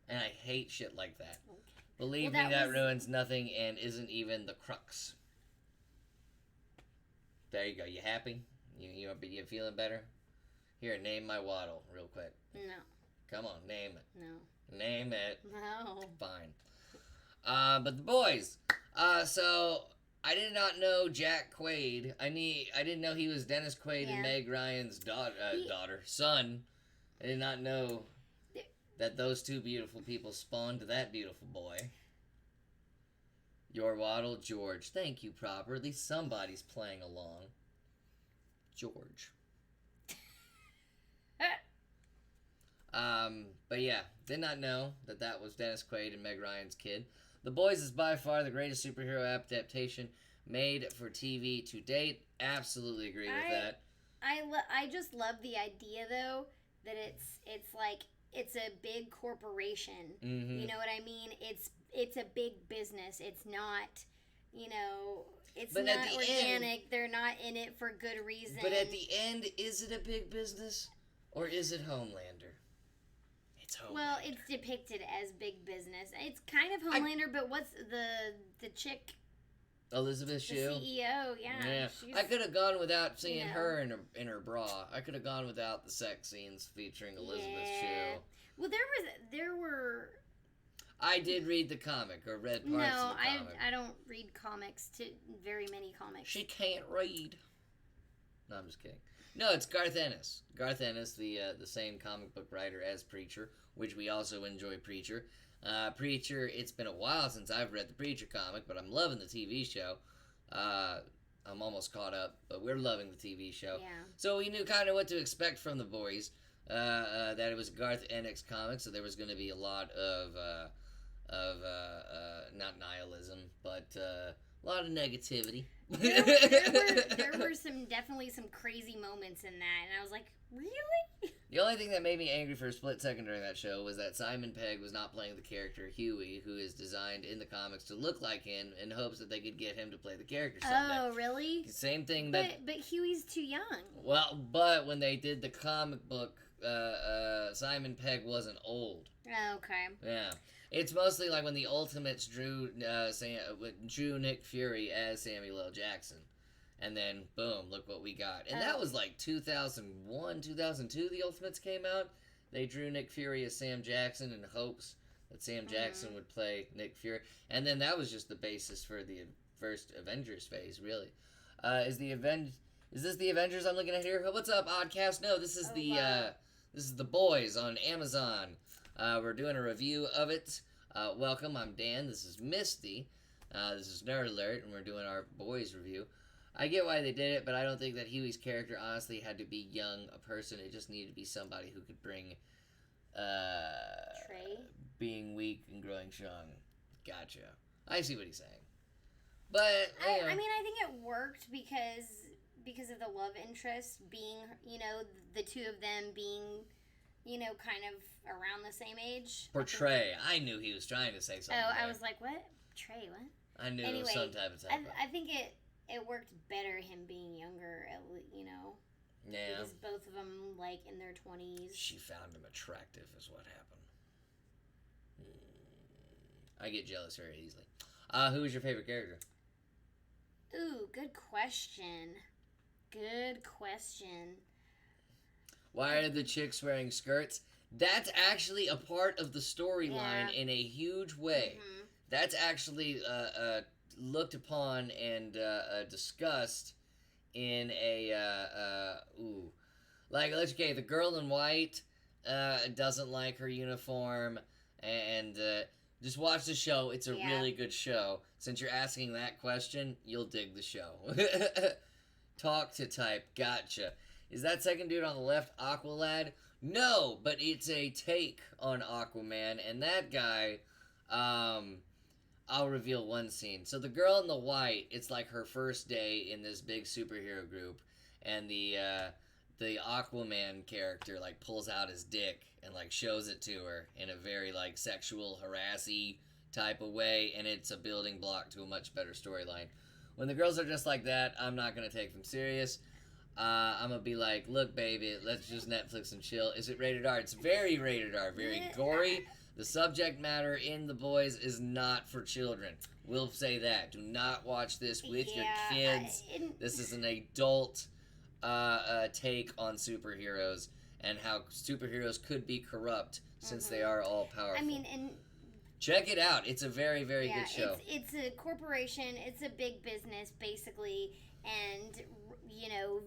And I hate shit like that. Okay. Believe me, that ruins nothing and isn't even the crux. There you go. You happy? You feeling better? Here, name my waddle real quick. No. Come on, name it. No. Name it. No. Fine. But The Boys. So I did not know Jack Quaid. I didn't know he was Dennis Quaid and Meg Ryan's son. I did not know that those 2 beautiful people spawned that beautiful boy. Your waddle, George. Thank you, proper. At least somebody's playing along. George. But yeah, did not know that was Dennis Quaid and Meg Ryan's kid. The Boys is by far the greatest superhero adaptation made for TV to date. Absolutely agree with that. I just love the idea though that it's like it's a big corporation. Mm-hmm. You know what I mean? It's a big business. It's not, it's not organic. They're not in it for good reason. But at the end, is it a big business or is it Homelander? It's Homelander. Well, it's depicted as big business. It's kind of Homelander, but what's the chick? Elizabeth Shue. The CEO, yeah. I could have gone without seeing her in her bra. I could have gone without the sex scenes featuring Elizabeth Shue. Well, there were. I did read the comic or read parts of the comic. I don't read comics. Very many comics. She can't read. No, I'm just kidding. No, it's Garth Ennis. Garth Ennis, the same comic book writer as Preacher, which we also enjoy Preacher. Preacher, it's been a while since I've read the Preacher comic, but I'm loving the TV show. I'm almost caught up, but we're loving the TV show. Yeah. So we knew kind of what to expect from the boys. That it was Garth Ennis comic, so there was going to be a lot of not nihilism, but a lot of negativity. There were definitely some crazy moments in that, and I was like, really? The only thing that made me angry for a split second during that show was that Simon Pegg was not playing the character Huey, who is designed in the comics to look like him, in hopes that they could get him to play the character someday. Oh, really? Same thing that. But Huey's too young. Well, but when they did the comic book, Simon Pegg wasn't old. Oh, okay. Yeah. It's mostly like when the Ultimates drew Nick Fury as Samuel L. Jackson. And then, boom, look what we got. And that was like 2001, 2002, the Ultimates came out. They drew Nick Fury as Sam Jackson in hopes that Sam Jackson would play Nick Fury. And then that was just the basis for the first Avengers phase, really. Is this the Avengers I'm looking at here? What's up, Oddcast? No, this is this is The Boys on Amazon. We're doing a review of it. Welcome, I'm Dan. This is Misty. This is Nerd Alert, and we're doing our Boys review. I get why they did it, but I don't think that Huey's character honestly had to be young a person. It just needed to be somebody who could bring Trey? being weak and growing strong. Gotcha. I see what he's saying. But I mean, I think it worked because of the love interest being, the two of them being, kind of around the same age. Portray. I knew he was trying to say something. Oh, there. I was like, what? Trey, what? I knew it was some type of typo. I think it worked better him being younger, Yeah. because both of them, like, in their 20s. She found him attractive is what happened. I get jealous very easily. Who was your favorite character? Ooh, good question. Good question. Why are the chicks wearing skirts? That's actually a part of the storyline in a huge way. Mm-hmm. That's actually looked upon and discussed in a okay, the girl in white doesn't like her uniform, and just watch the show. It's a really good show. Since you're asking that question, you'll dig the show. Talk to type, gotcha. Is that second dude on the left Aqualad? No, but it's a take on Aquaman, and that guy, I'll reveal one scene. So the girl in the white, it's like her first day in this big superhero group, and the Aquaman character like pulls out his dick and like shows it to her in a very like sexual harassy type of way, and it's a building block to a much better storyline. When the girls are just like that, I'm not gonna take them serious. I'm gonna be like, look, baby, let's just Netflix and chill. Is it rated R? It's very rated R, very gory. The subject matter in The Boys is not for children. We'll say that. Do not watch this with your kids. This is an adult take on superheroes and how superheroes could be corrupt since they are all powerful. I mean, and check it out. It's a very, very good show. It's a corporation. It's a big business, basically, and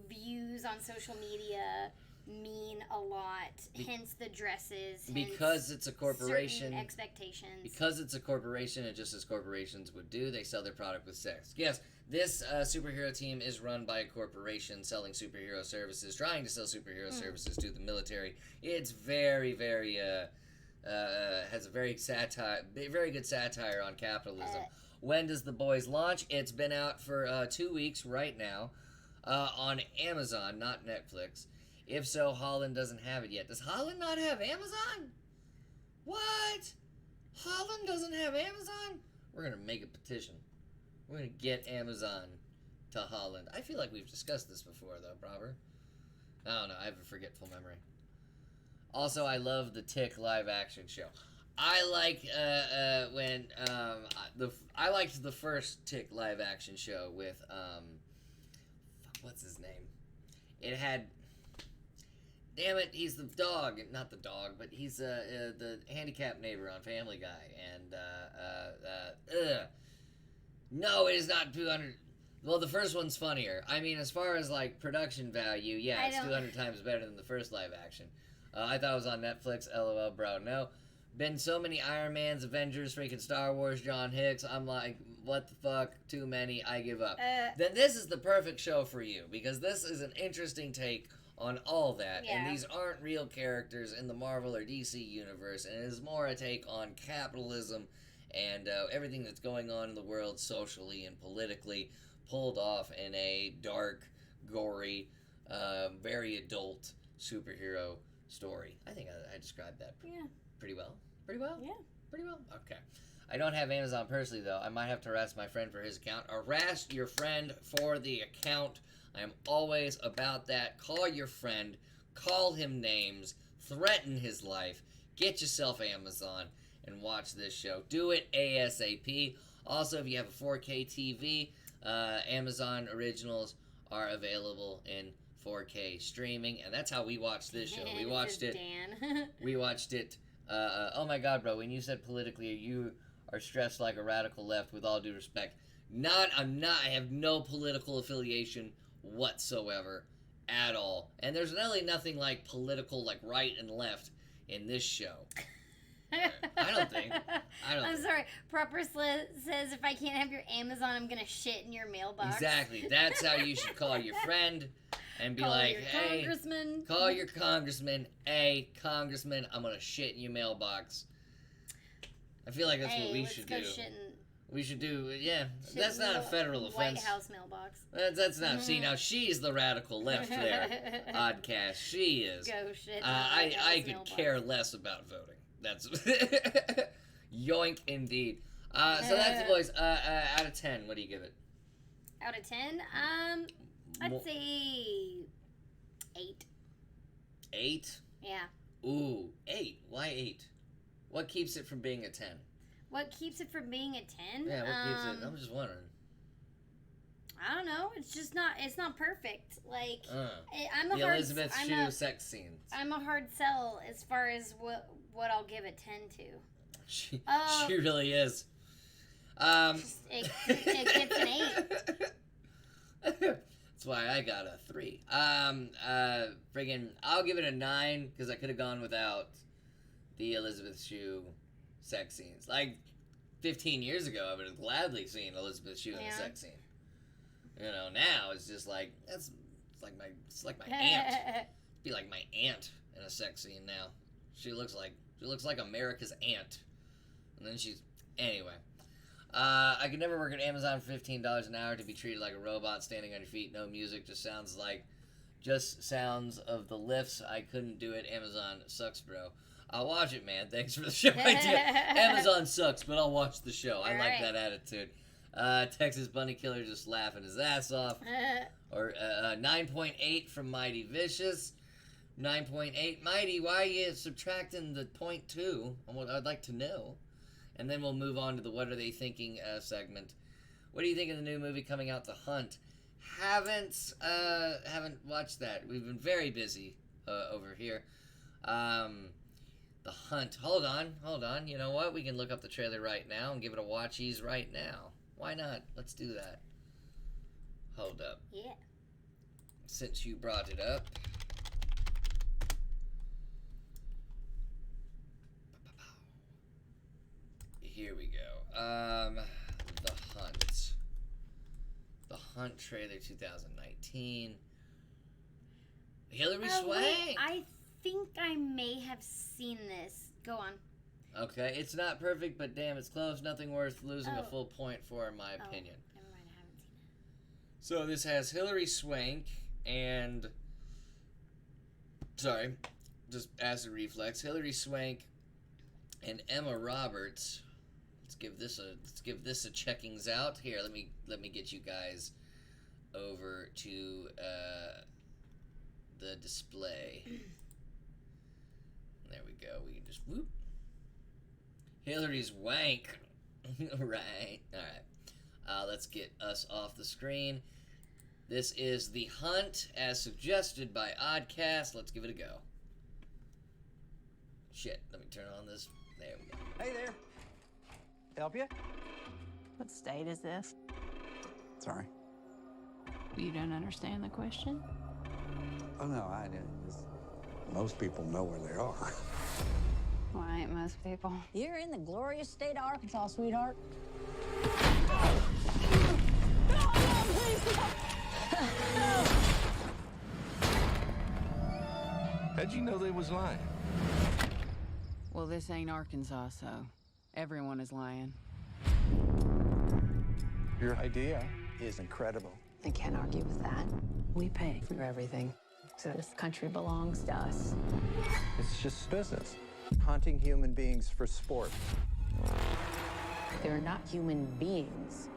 views on social media mean a lot. Hence the dresses. Because it's a corporation. Certain expectations. Because it's a corporation, and just as corporations would do, they sell their product with sex. Yes, this superhero team is run by a corporation selling superhero services, trying to sell superhero services to the military. It's very, very has a very good satire on capitalism. When does The Boys launch? It's been out for 2 weeks right now on Amazon, not Netflix. If so, Holland doesn't have it yet. Does Holland not have Amazon? What? Holland doesn't have Amazon? We're going to make a petition. We're going to get Amazon to Holland. I feel like we've discussed this before, though, Proper. I don't know. I have a forgetful memory. Also, I love the Tick live action show. I like I liked the first Tick live action show with what's his name? It had, damn it, he's the dog, not the dog, but he's the handicapped neighbor on Family Guy, and no, it is not 200. Well, the first one's funnier. I mean, as far as like production value, yeah, it's 200 times better than the first live action. I thought it was on Netflix. LOL, bro. No. been so many Iron Mans, Avengers, freaking Star Wars, John Hicks. I'm like, what the fuck? Too many. I give up. Then this is the perfect show for you because this is an interesting take on all that. Yeah. And these aren't real characters in the Marvel or DC universe. And it is more a take on capitalism and everything that's going on in the world socially and politically, pulled off in a dark, gory, very adult superhero story. I think I described that pretty well. Pretty well? Yeah. Pretty well? Okay. I don't have Amazon personally, though. I might have to harass my friend for his account. Harass your friend for the account. I am always about that. Call your friend. Call him names. Threaten his life. Get yourself Amazon and watch this show. Do it ASAP. Also, if you have a 4K TV, Amazon Originals are available in 4K streaming, and that's how we watched this show. We watched it. Dan. We watched it. Oh my God, bro! When you said politically, you are stressed like a radical left. With all due respect, I'm not. I have no political affiliation whatsoever, at all. And there's really nothing like political, like right and left, in this show. I don't think. I'm sorry. Proper says if I can't have your Amazon, I'm gonna shit in your mailbox. Exactly. That's how you should call your friend and be Call like, your hey, congressman. call your congressman. Hey, congressman, I'm gonna shit in your mailbox. I feel like that's what we should do. Shit We should do, yeah. shit That's in not a the federal offense. White House mailbox. That's not. See, now she's the radical left there. Oddcast, she is. Go shit. In the White House I could mailbox. care less about voting. That's yoink indeed. So that's the boys. Out of 10, what do you give it? Out of 10, I'd say 8. 8? Yeah. Ooh, 8. Why 8? What keeps it from being a 10? What keeps it from being a 10? Yeah, what keeps it? I'm just wondering. I don't know. It's just not. It's not perfect. Like I'm a the hard. Elizabeth Shue sex scenes. I'm a hard sell as far as what I'll give a 10 to. She really is. It gets an 8. That's why I got a 3. Friggin', I'll give it a 9 because I could have gone without the Elizabeth Shue sex scenes. Like 15 years ago, I would have gladly seen Elizabeth Shue in a sex scene. You know, now it's just like it's like my aunt. It'd be like my aunt in a sex scene now. She looks like America's aunt. And then anyway. I could never work at Amazon for $15 an hour to be treated like a robot standing on your feet. No music, just sounds of the lifts. I couldn't do it. Amazon sucks, bro. I'll watch it, man. Thanks for the show idea. Amazon sucks, but I'll watch the show. I like that attitude. Texas Bunny Killer just laughing his ass off. Or 9.8 from Mighty Vicious. 9.8. Mighty, why are you subtracting the 0.2? I'd like to know. And then we'll move on to the What Are They Thinking segment. What do you think of the new movie coming out, The Hunt? Haven't watched that. We've been very busy over here. The Hunt. Hold on. You know what? We can look up the trailer right now and give it a watchies right now. Why not? Let's do that. Hold up. Yeah. Since you brought it up. Here we go. The Hunt. The Hunt trailer 2019. Hilary Swank. Wait, I think I may have seen this. Go on. Okay, it's not perfect, but damn, it's close. Nothing worth losing a full point for, in my opinion. Never mind, I haven't seen it. So this has Hilary Swank and... Sorry, just acid reflex. Hilary Swank and Emma Roberts. Let's give this a checkings out. Here, let me get you guys over to the display. There we go. We can just whoop. Hillary's wank. Right. Alright. Let's get us off the screen. This is The Hunt as suggested by Oddcast. Let's give it a go. Shit. Let me turn on this. There we go. Hey there. Help you? What state is this? Sorry. You don't understand the question? Oh, no, I didn't. Most people know where they are. Why ain't most people? You're in the glorious state of Arkansas, sweetheart. How'd you know they was lying? Well, this ain't Arkansas, so everyone is lying. Your idea is incredible. I can't argue with that. We pay for everything. So this country belongs to us. It's just business. Hunting human beings for sport. They're not human beings.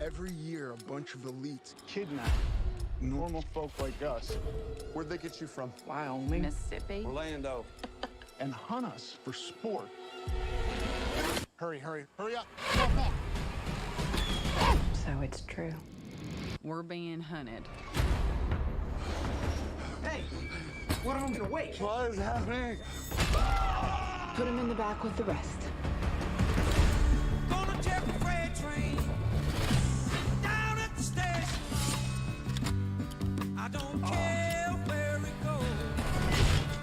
Every year, a bunch of elites kidnap normal folk like us. Where'd they get you from? Wyoming. Mississippi? Orlando. And hunt us for sport. Hurry, hurry, hurry up! So it's true. We're being hunted. Hey, what am I gonna wait? What is happening? Put him in the back with the rest. Gonna take a freight train down at the station. I don't care where it goes.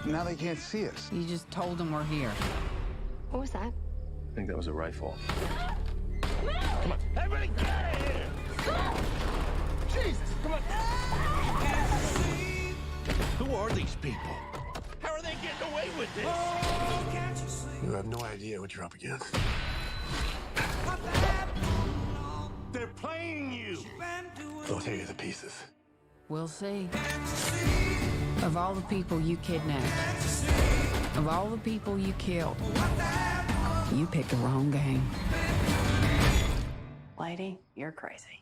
Now they can't see us. You just told them we're here. What was that? I think that was a rifle. Come on, everybody get out of here! Jesus, come on! Who are these people? How are they getting away with this? Oh, can't you see? You have no idea what you're up against. What the hell? They're playing you! Been doing They'll tear you to pieces. We'll see. Of all the people you kidnapped, of all the people you killed, you picked the wrong game. Lady, you're crazy.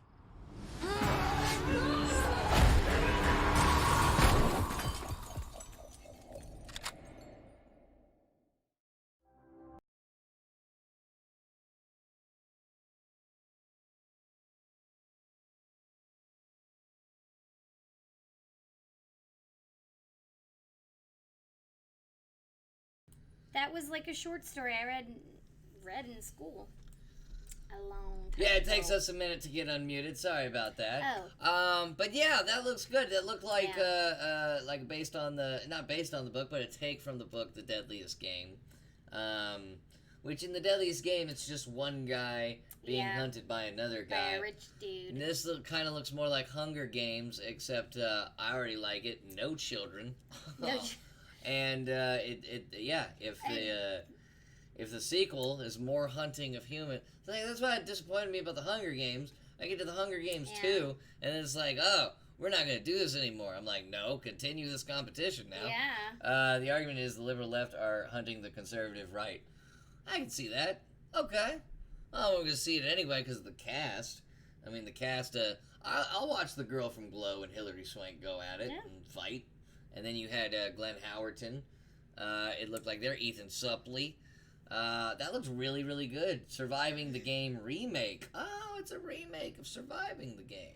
That was like a short story I read in school a long time Yeah, it takes ago. us a minute to get unmuted. Sorry about that. Oh. But yeah, that looks good. That looked like like based on the not based on the book, but a take from the book, The Deadliest Game. Which in The Deadliest Game, it's just one guy being hunted by another by guy. a rich dude. And this kind of looks more like Hunger Games, except I already like it. No children. No And if the sequel is more hunting of human, that's why it disappointed me about the Hunger Games. I get to the Hunger Games 2, and it's like, oh, we're not going to do this anymore. I'm like, no, continue this competition now. Yeah. The argument is the liberal left are hunting the conservative right. I can see that. Okay. Oh, we're going to see it anyway because of the cast. I mean, the cast, I'll watch the girl from Glow and Hilary Swank go at it and fight. And then you had Glenn Howerton. It looked like they're Ethan Suplee. That looks really, really good. Surviving the Game remake. Oh, it's a remake of Surviving the Game.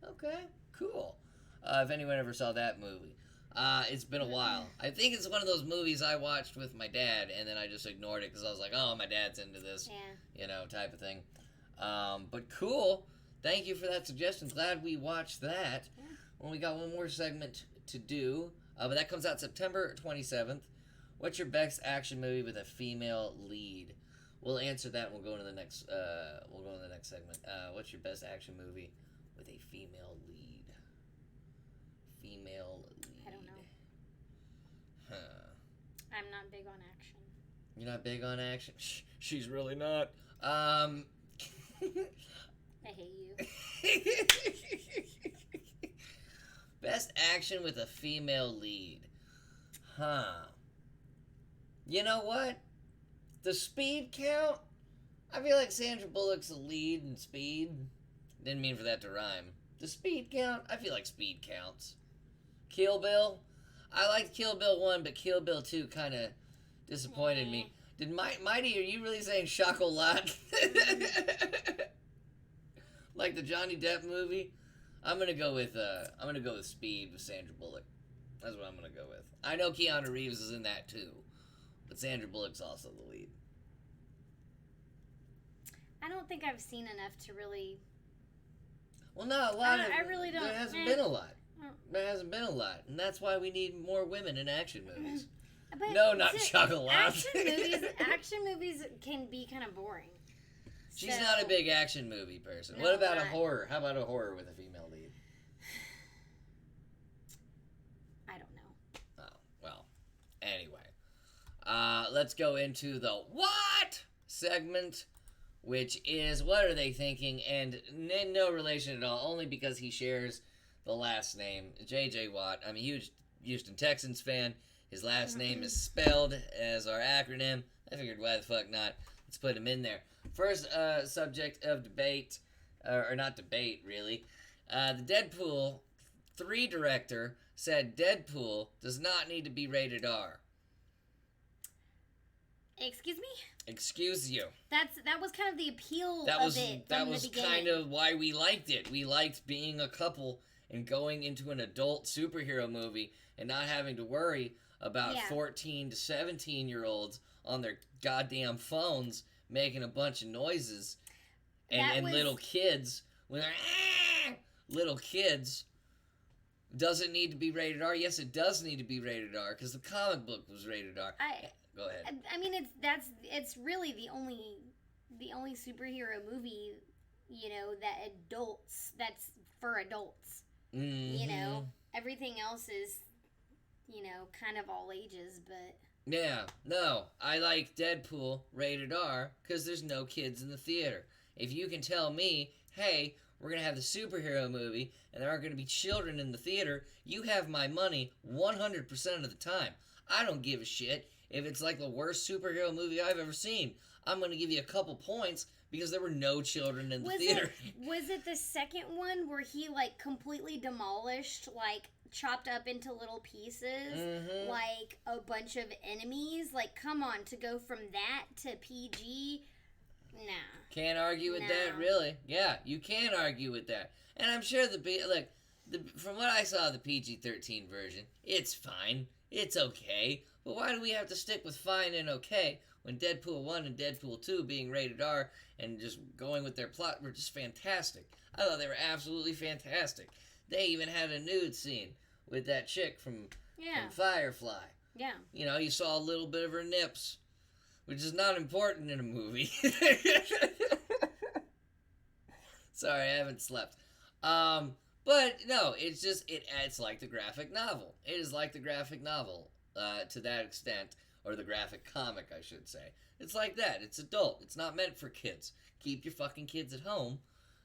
Okay, cool. If anyone ever saw that movie. It's been a while. I think it's one of those movies I watched with my dad, and then I just ignored it because I was like, oh, my dad's into this, type of thing. But cool. Thank you for that suggestion. Glad we watched that. Yeah. Well, we got one more segment to do, but that comes out September 27th. What's your best action movie with a female lead? We'll answer that. And we'll go into the next. Segment. What's your best action movie with a female lead? Female lead. I don't know. Huh. I'm not big on action. You're not big on action? She's really not. I hate you. Best action with a female lead. Huh. You know what? The Speed count? I feel like Sandra Bullock's the lead in Speed. Didn't mean for that to rhyme. The Speed count? I feel like Speed counts. Kill Bill? I liked Kill Bill 1, but Kill Bill 2 kind of disappointed me. Did Mighty, are you really saying Chocolat? Like the Johnny Depp movie? I'm gonna go with Speed with Sandra Bullock. That's what I'm gonna go with. I know Keanu Reeves is in that too, but Sandra Bullock's also the lead. I don't think I've seen enough to really. Well, no, a lot. I really don't. There hasn't been a lot. There hasn't been a lot, and that's why we need more women in action movies. But No, not Chocolat. Action movies can be kind of boring. She's not a big action movie person. No, What about a not. horror? How about a horror with a female lead? I don't know. Oh, well. Anyway. Let's go into the what segment, which is what are they thinking, and in no relation at all, only because he shares the last name, J.J. Watt. I'm a huge Houston Texans fan. His last name is spelled as our acronym. I figured, why the fuck not? Let's put him in there. First subject of debate, or not debate, really. The Deadpool 3 director said Deadpool does not need to be rated R. Excuse me? Excuse you. That was kind of the appeal That was of it that from was the beginning. kind of why we liked it. We liked being a couple and going into an adult superhero movie and not having to worry about 14 to 17-year-olds on their goddamn phones making a bunch of noises, and little kids when they're little kids. Does it need to be rated R? Yes, it does need to be rated R because the comic book was rated R. Go ahead. I mean, it's really the only superhero movie, that's for adults. Mm-hmm. You know, everything else is, kind of all ages, but Yeah, no, I like Deadpool rated R because there's no kids in the theater. If you can tell me, hey, we're going to have the superhero movie and there aren't going to be children in the theater, you have my money 100% of the time. I don't give a shit if it's like the worst superhero movie I've ever seen. I'm going to give you a couple points because there were no children in the theater. Was it the second one where he, completely demolished, chopped up into little pieces, a bunch of enemies? Come on, to go from that to PG? Nah. Can't argue with that, really. Yeah, you can argue with that. And I'm sure from what I saw of the PG-13 version, it's fine. It's okay. But why do we have to stick with fine and okay when Deadpool 1 and Deadpool 2 being rated R and just going with their plot were just fantastic? I thought they were absolutely fantastic. They even had a nude scene with that chick from Firefly. Yeah. You saw a little bit of her nips, which is not important in a movie. Sorry, I haven't slept. But no, it's like the graphic novel. It is like the graphic novel to that extent, or the graphic comic, I should say. It's like that. It's adult. It's not meant for kids. Keep your fucking kids at home,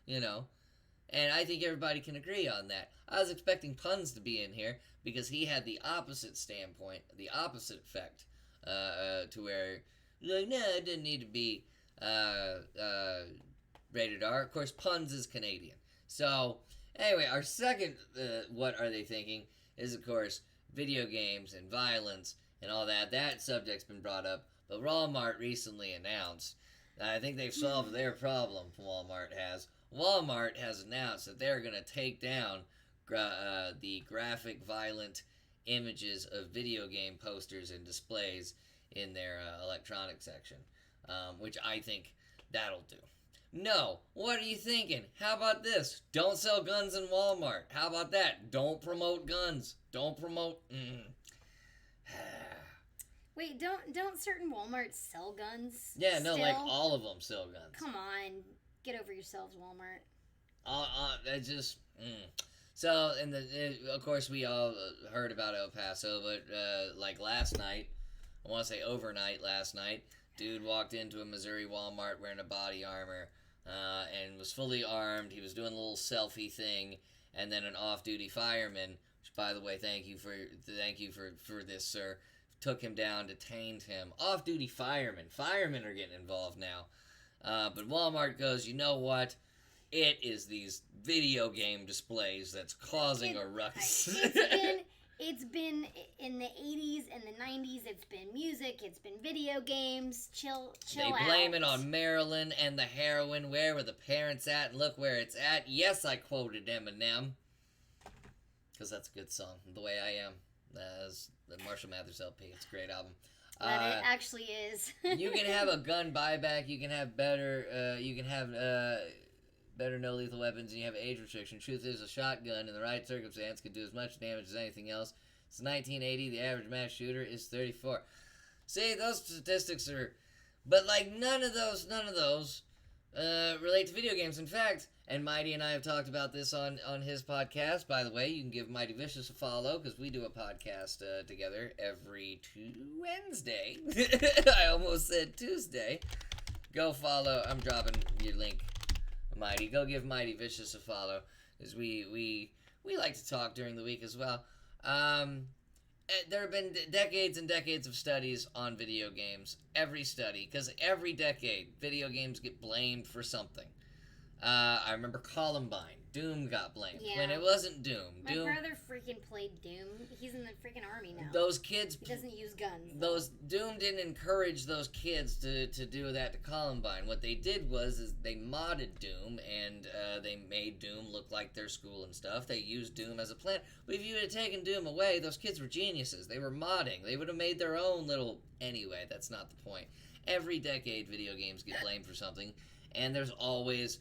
And I think everybody can agree on that. I was expecting Puns to be in here because he had the opposite standpoint, the opposite effect, to where, no, it didn't need to be rated R. Of course, Puns is Canadian. So, anyway, our second, what are they thinking, is, of course, video games and violence and all that. That subject's been brought up, but Walmart recently announced, and I think they've solved their problem, Walmart has announced that they're going to take down the graphic, violent images of video game posters and displays in their electronic section, which I think that'll do. No, what are you thinking? How about this? Don't sell guns in Walmart. How about that? Don't promote guns. Don't promote... Wait, don't certain Walmarts sell guns? Yeah, no, still? all of them sell guns. Come on, get over yourselves, Walmart. That just... So, of course, we all heard about El Paso, but, last night, I want to say overnight last night, dude walked into a Missouri Walmart wearing a body armor, and was fully armed. He was doing a little selfie thing, and then an off-duty fireman, which, by the way, thank you for this, sir, took him down, detained him. Off-duty firemen are getting involved now. But Walmart goes, you know what? It is these video game displays that's causing a ruckus. It's been in the 80s and the 90s. It's been music. It's been video games. Chill They out. blame it on Marilyn and the heroin. Where were the parents at? And look where it's at. Yes, I quoted Eminem. Because that's a good song. The Way I Am. That's the Marshall Mathers LP. It's a great album. But it actually is. You can have a gun buyback. You can have better... you can have better no lethal weapons, and you have age restriction. Truth is, a shotgun in the right circumstance could do as much damage as anything else. Since 1980, the average mass shooter is 34. See, those statistics are... But, like, none of those relate to video games. In fact, and Mighty and I have talked about this on his podcast. By the way, you can give Mighty Vicious a follow, because we do a podcast together every Wednesday. I almost said Tuesday. Go follow. I'm dropping your link, Mighty. Go give Mighty Vicious a follow, because we like to talk during the week as well. There have been decades and decades of studies on video games. Every study, because every decade, video games get blamed for something. I remember Columbine. Doom got blamed. Yeah. When it wasn't Doom. My brother freaking played Doom. He's in the freaking army now. Those kids... He doesn't use guns. Doom didn't encourage those kids to do that to Columbine. What they did was they modded Doom, and they made Doom look like their school and stuff. They used Doom as a plan. But if you would have taken Doom away, those kids were geniuses. They were modding. They would have made their own little... Anyway, that's not the point. Every decade, video games get blamed for something, and there's always...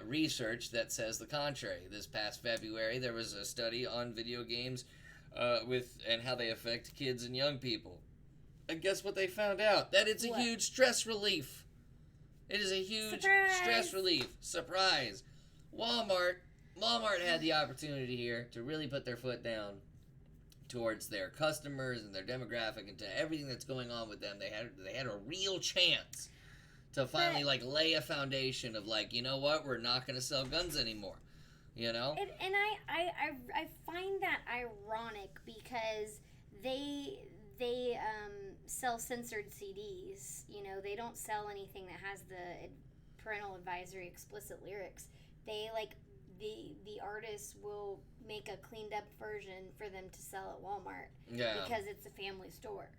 research that says the contrary. This past February, there was a study on video games and how they affect kids and young people. And guess what they found out? That it's a huge stress relief. It is a huge stress relief. Surprise! Walmart had the opportunity here to really put their foot down towards their customers and their demographic and to everything that's going on with them. They had a real chance to finally, lay a foundation of, you know what, we're not going to sell guns anymore, you know? And I find that ironic because they sell censored CDs. You know, they don't sell anything that has the parental advisory explicit lyrics. They, the artists will make a cleaned up version for them to sell at Walmart. Yeah. Because it's a family store.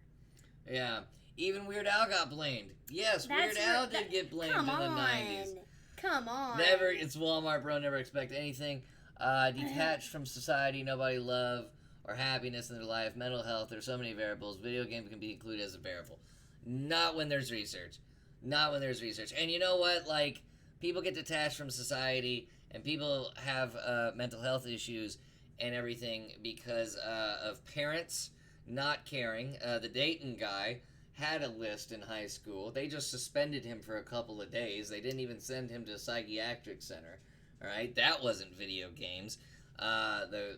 Yeah. Even Weird Al got blamed. Yes, Weird Al did get blamed in the 90s. Come on. It's Walmart, bro. Never expect anything. Detached from society, nobody love or happiness in their life, mental health. There's so many variables. Video games can be included as a variable. Not when there's research. Not when there's research. And you know what? People get detached from society, and people have mental health issues and everything because of parents not caring. The Dayton guy had a list in high school. They just suspended him for a couple of days. They didn't even send him to a psychiatric center. All right, that wasn't video games. The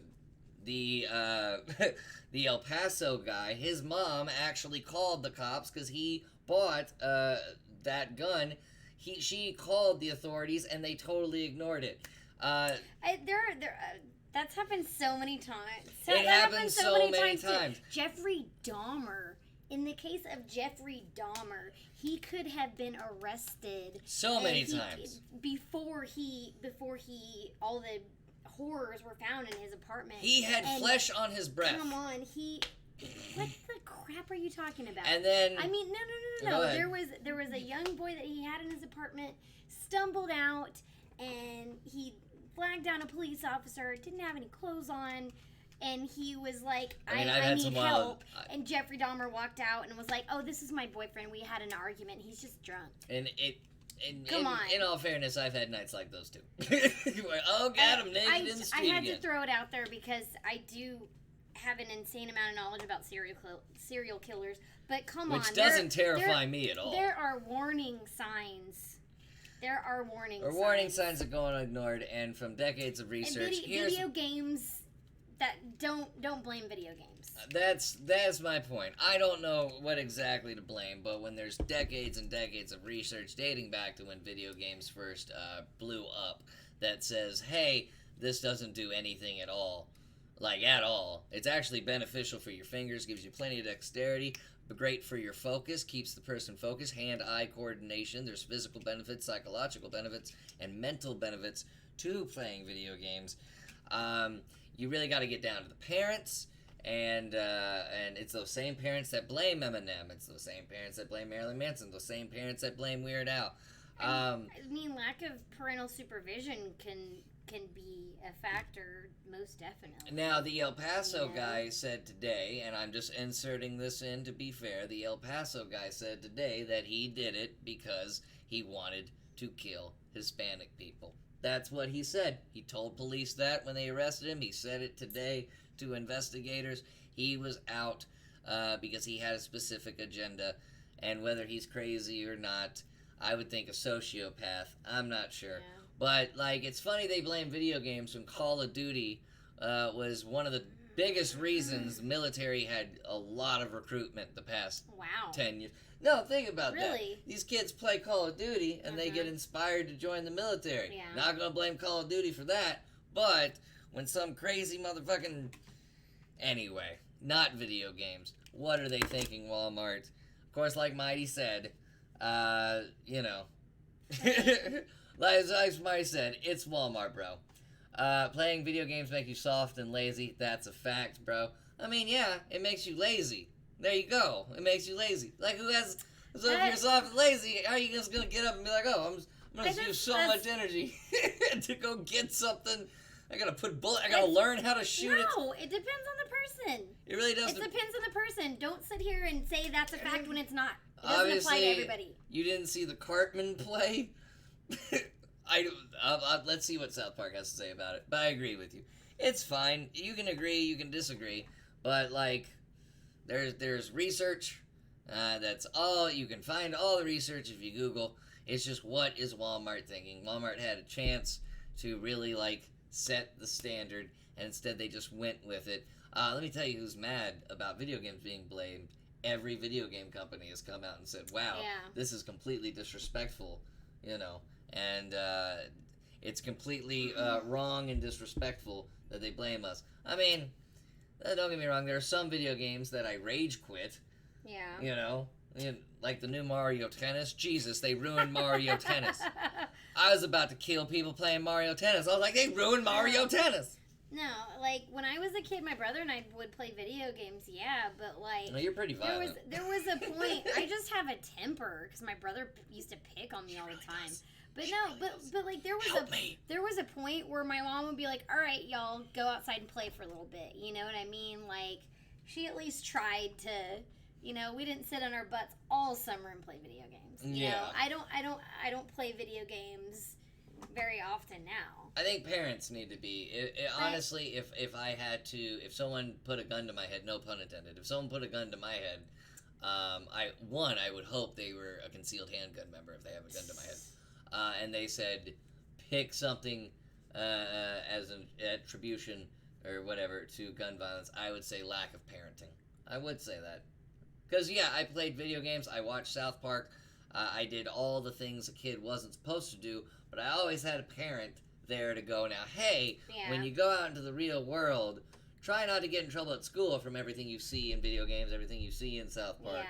El Paso guy, his mom actually called the cops because he bought that gun. She called the authorities and they totally ignored it. That's happened so many times. It happened so many times. Jeffrey Dahmer. In the case of Jeffrey Dahmer, he could have been arrested so many times before all the horrors were found in his apartment. He had flesh on his breath. Come on, what the crap are you talking about? And then I mean, no. There was a young boy that he had in his apartment, stumbled out, and he flagged down a police officer. Didn't have any clothes on. And he was like, I need help. And Jeffrey Dahmer walked out and was like, oh, this is my boyfriend. We had an argument. He's just drunk. And Come on. In all fairness, I've had nights like those too. Got him naked in the street I had again. to throw it out there because I do have an insane amount of knowledge about serial killers. But come on. Which doesn't terrify me at all. There are warning signs. There are warning signs. Warning signs that go unignored, and from decades of research. And video games... that don't blame video games. That's my point. I don't know what exactly to blame, but when there's decades and decades of research dating back to when video games first blew up that says, hey, this doesn't do anything at all. At all. It's actually beneficial for your fingers, gives you plenty of dexterity, but great for your focus, keeps the person focused, hand-eye coordination. There's physical benefits, psychological benefits, and mental benefits to playing video games. You really got to get down to the parents, and it's those same parents that blame Eminem. It's those same parents that blame Marilyn Manson. Those same parents that blame Weird Al. I mean, lack of parental supervision can be a factor, most definitely. Now, the El Paso guy said today, and I'm just inserting this in to be fair, the El Paso guy said today that he did it because he wanted to kill Hispanic people. That's what he said. He told police that when they arrested him. He said it today to investigators. He was out because he had a specific agenda. And whether he's crazy or not, I would think a sociopath. I'm not sure. Yeah. But, like, it's funny they blame video games when Call of Duty was one of the biggest reasons the military had a lot of recruitment the past Wow. 10 years. No, think about that. Really? These kids play Call of Duty, and they get inspired to join the military. Yeah. Not gonna blame Call of Duty for that, but when some crazy motherfucking... Anyway, not video games. What are they thinking, Walmart? Of course, like Mighty said, you know... like Mighty said, it's Walmart, bro. Playing video games make you soft and lazy. That's a fact, bro. I mean, yeah, it makes you lazy. There you go. It makes you lazy. Like, who has... So if you're soft and lazy, how are you just going to get up and be like, oh, I'm going to use so much energy to go get something. I got to put bullet. I got to learn how to shoot it. No, it depends on the person. It really does. It depends on the person. Don't sit here and say that's a fact when it's not. It doesn't Obviously, apply to everybody. You didn't see the Cartman play? Let's see what South Park has to say about it. But I agree with you. It's fine. You can agree, you can disagree. But, like, there's research. That's all. You can find all the research if you Google. It's just, what is Walmart thinking? Walmart had a chance to really, like, set the standard, and instead they just went with it. Let me tell you who's mad about video games being blamed. Every video game company has come out and said, wow, this is completely disrespectful, you know. And it's completely wrong and disrespectful that they blame us. I mean, don't get me wrong, there are some video games that I rage quit. Yeah. You know, like the new Mario Tennis. Jesus, they ruined Mario Tennis. I was about to kill people playing Mario Tennis. I was like, they ruined Mario Tennis. No, like, when I was a kid, my brother and I would play video games, yeah, but, like... No, you're pretty violent. There was a point... I just have a temper, because my brother used to pick on me all the time. But no, but like, there was a point where my mom would be like, all right, y'all, go outside and play for a little bit, you know what I mean? Like, she at least tried to... You know, we didn't sit on our butts all summer and play video games. You know, I don't play video games very often now. I think parents need to be. Honestly, if I had to, if someone put a gun to my head, no pun intended. If someone put a gun to my head, I would hope they were a concealed handgun member if they have a gun to my head, and they said, pick something as an attribution or whatever to gun violence. I would say lack of parenting. I would say that. Because, yeah, I played video games, I watched South Park, I did all the things a kid wasn't supposed to do, but I always had a parent there to go, now, hey, when you go out into the real world, try not to get in trouble at school from everything you see in video games, everything you see in South Park.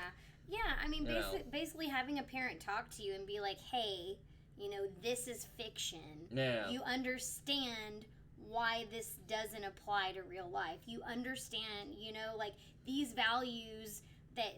Yeah, I mean, basically having a parent talk to you and be like, hey, you know, this is fiction. Yeah. You understand why this doesn't apply to real life. You understand, you know, like, these values...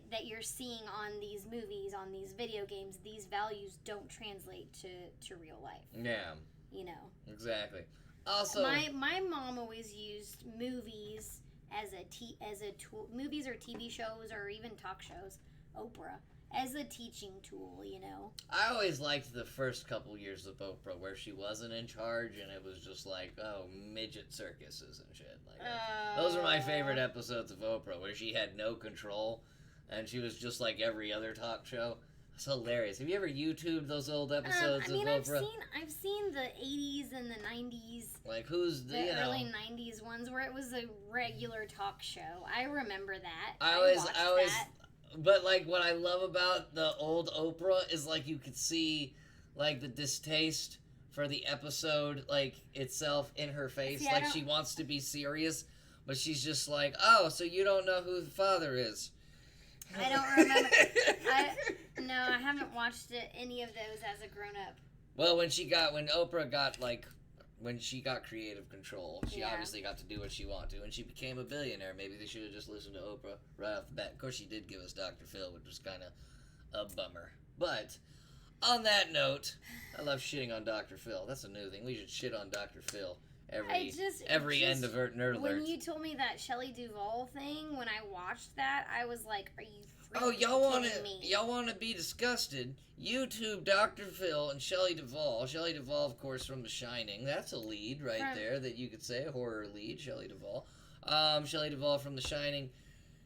That you're seeing on these movies, on these video games, these values don't translate to real life. Yeah. You know. Exactly. Also, my mom always used movies as a tool, movies or TV shows or even talk shows, Oprah, as a teaching tool, you know. I always liked the first couple years of Oprah where she wasn't in charge and it was just like, oh, midget circuses and shit. Like those are my favorite episodes of Oprah, where she had no control. And she was just like every other talk show. It's hilarious. Have you ever YouTubed those old episodes of Oprah? I've seen the 80s and the 90s. Like, who's the early 90s ones where it was a regular talk show. I remember that. I always that. But like what I love about the old Oprah is like you could see like the distaste for the episode like itself in her face. See, like she wants to be serious, but she's just like, "Oh, so you don't know who the father is." I don't remember. I haven't watched any of those as a grown-up. Well, when Oprah got, like, when she got creative control, she obviously got to do what she wanted to, and she became a billionaire. Maybe they should have just listened to Oprah right off the bat. Of course, she did give us Dr. Phil, which was kind of a bummer. But, on that note, I love shitting on Dr. Phil. That's a new thing. We should shit on Dr. Phil every end of Nerd Alert. When you told me that Shelley Duvall thing, when I watched that, I was like, "Are you freaking Oh, kidding me?" y'all wanna be disgusted? YouTube Dr. Phil and Shelley Duvall. Shelley Duvall, of course, from The Shining. That's a lead right there that you could say, a horror lead, Shelley Duvall. Shelley Duvall from The Shining.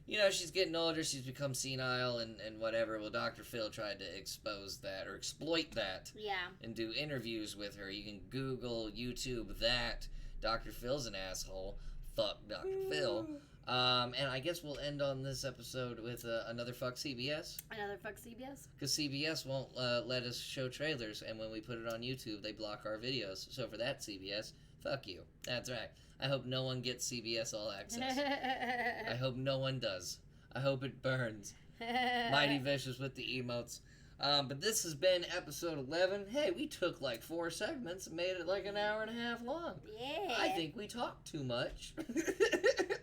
You know, she's getting older, she's become senile and whatever. Well, Dr. Phil tried to expose that, or exploit that. Yeah. And do interviews with her. You can Google, YouTube that. Dr. Phil's an asshole. Fuck Dr. Phil. And I guess we'll end on this episode with another fuck CBS. Another fuck CBS? Because CBS won't let us show trailers, and when we put it on YouTube, they block our videos. So for that, CBS, fuck you. That's right. I hope no one gets CBS All Access. I hope no one does. I hope it burns. Mighty Vicious with the emotes. But this has been episode 11. Hey, we took like 4 segments and made it like an hour and a half long. Yeah. I think we talked too much.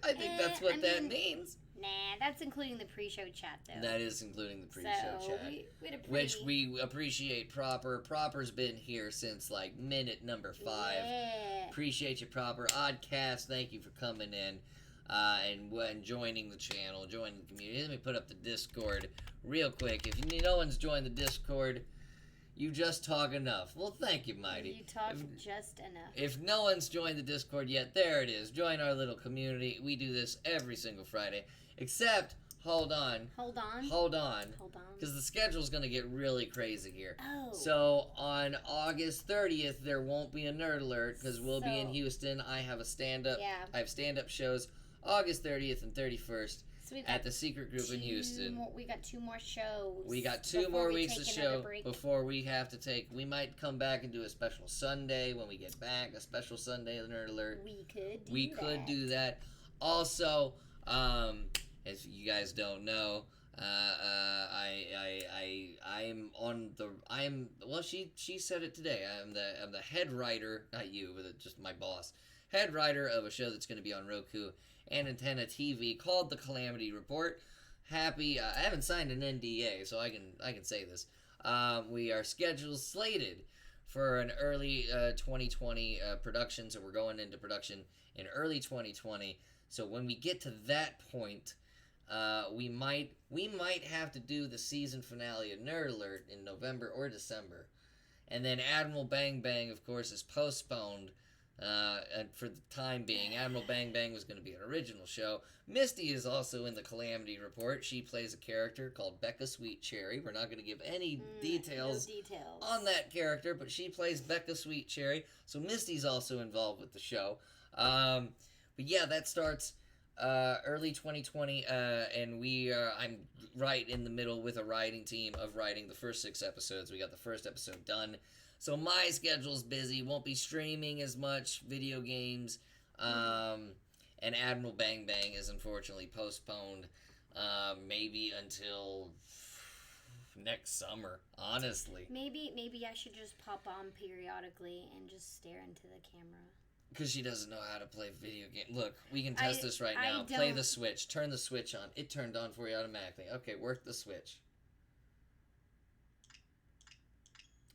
I think that's what that means. Nah, that's including the pre-show chat, though. That is including the pre-show chat. We had a which we appreciate Proper. Proper's been here since like minute number 5. Yeah. Appreciate you, Proper. Oddcast, thank you for coming in and joining the channel, joining the community. Let me put up the Discord real quick. If no one's joined the Discord, you just talk enough. Well, thank you, Mighty. You talk just enough. If no one's joined the Discord yet, there it is. Join our little community. We do this every single Friday. Except, hold on. Because the schedule's going to get really crazy here. Oh. So, on August 30th, there won't be a Nerd Alert because we'll be in Houston. I have a stand-up. Yeah. I have stand-up shows August 30th and 31st So at the Secret Group in Houston. We got 2 more shows. We got 2 more weeks of show break. before we have to take. We might come back and do a special Sunday when we get back. A special Sunday Nerd Alert. We could do that. Also, as you guys don't know, she said it today. I'm the head writer, not you, but just my boss. Head writer of a show that's going to be on Roku and Antenna TV called The Calamity Report. I haven't signed an NDA, so I can say this. We are slated for an early 2020 production, so we're going into production in early 2020. So when we get to that point, we might have to do the season finale of Nerd Alert in November or December, and then Admiral Bang Bang, of course, is postponed. And for the time being, Admiral Bang Bang was going to be an original show. Misty is also in the Calamity Report. She plays a character called Becca Sweet Cherry. We're not going to give any details on that character, but she plays Becca Sweet Cherry. So Misty's also involved with the show. But yeah, that starts early 2020, and I'm right in the middle with a writing team of writing the first 6 episodes. We got the first episode done. So my schedule's busy, won't be streaming as much video games, and Admiral Bang Bang is unfortunately postponed, maybe until next summer, honestly. Maybe I should just pop on periodically and just stare into the camera. Because she doesn't know how to play video game. Look, we can test this right now. Play the Switch. Turn the Switch on. It turned on for you automatically. Okay, work the Switch.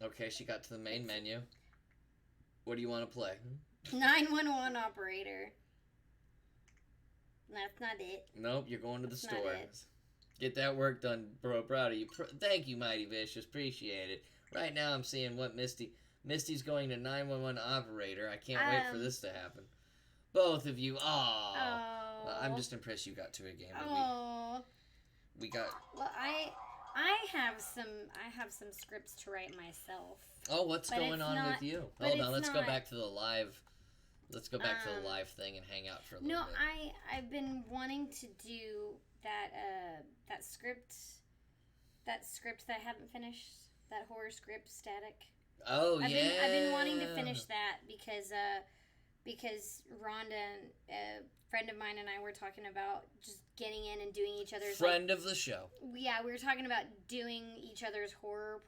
Okay, she got to the main menu. What do you want to play? 911 operator. That's not it. Nope, you're going to the store. Not it. Get that work done, bro. Proud of you. Thank you, Mighty Vicious. Appreciate it. Right now I'm seeing what Misty's going to 911 operator. I can't wait for this to happen. Both of you. Aww. Well, I'm just impressed you got to a game. We got... Well, I have some scripts to write myself. Oh, what's going on with you? Hold on, let's go back to the live. Let's go back to the live thing and hang out for a little bit. No, I've been wanting to do that script that I haven't finished. That horror script, Static. Oh, I've been wanting to finish that because Rhonda, a friend of mine, and I were talking about just getting in and doing each other's friend of the show. Yeah, we were talking about doing each other's horror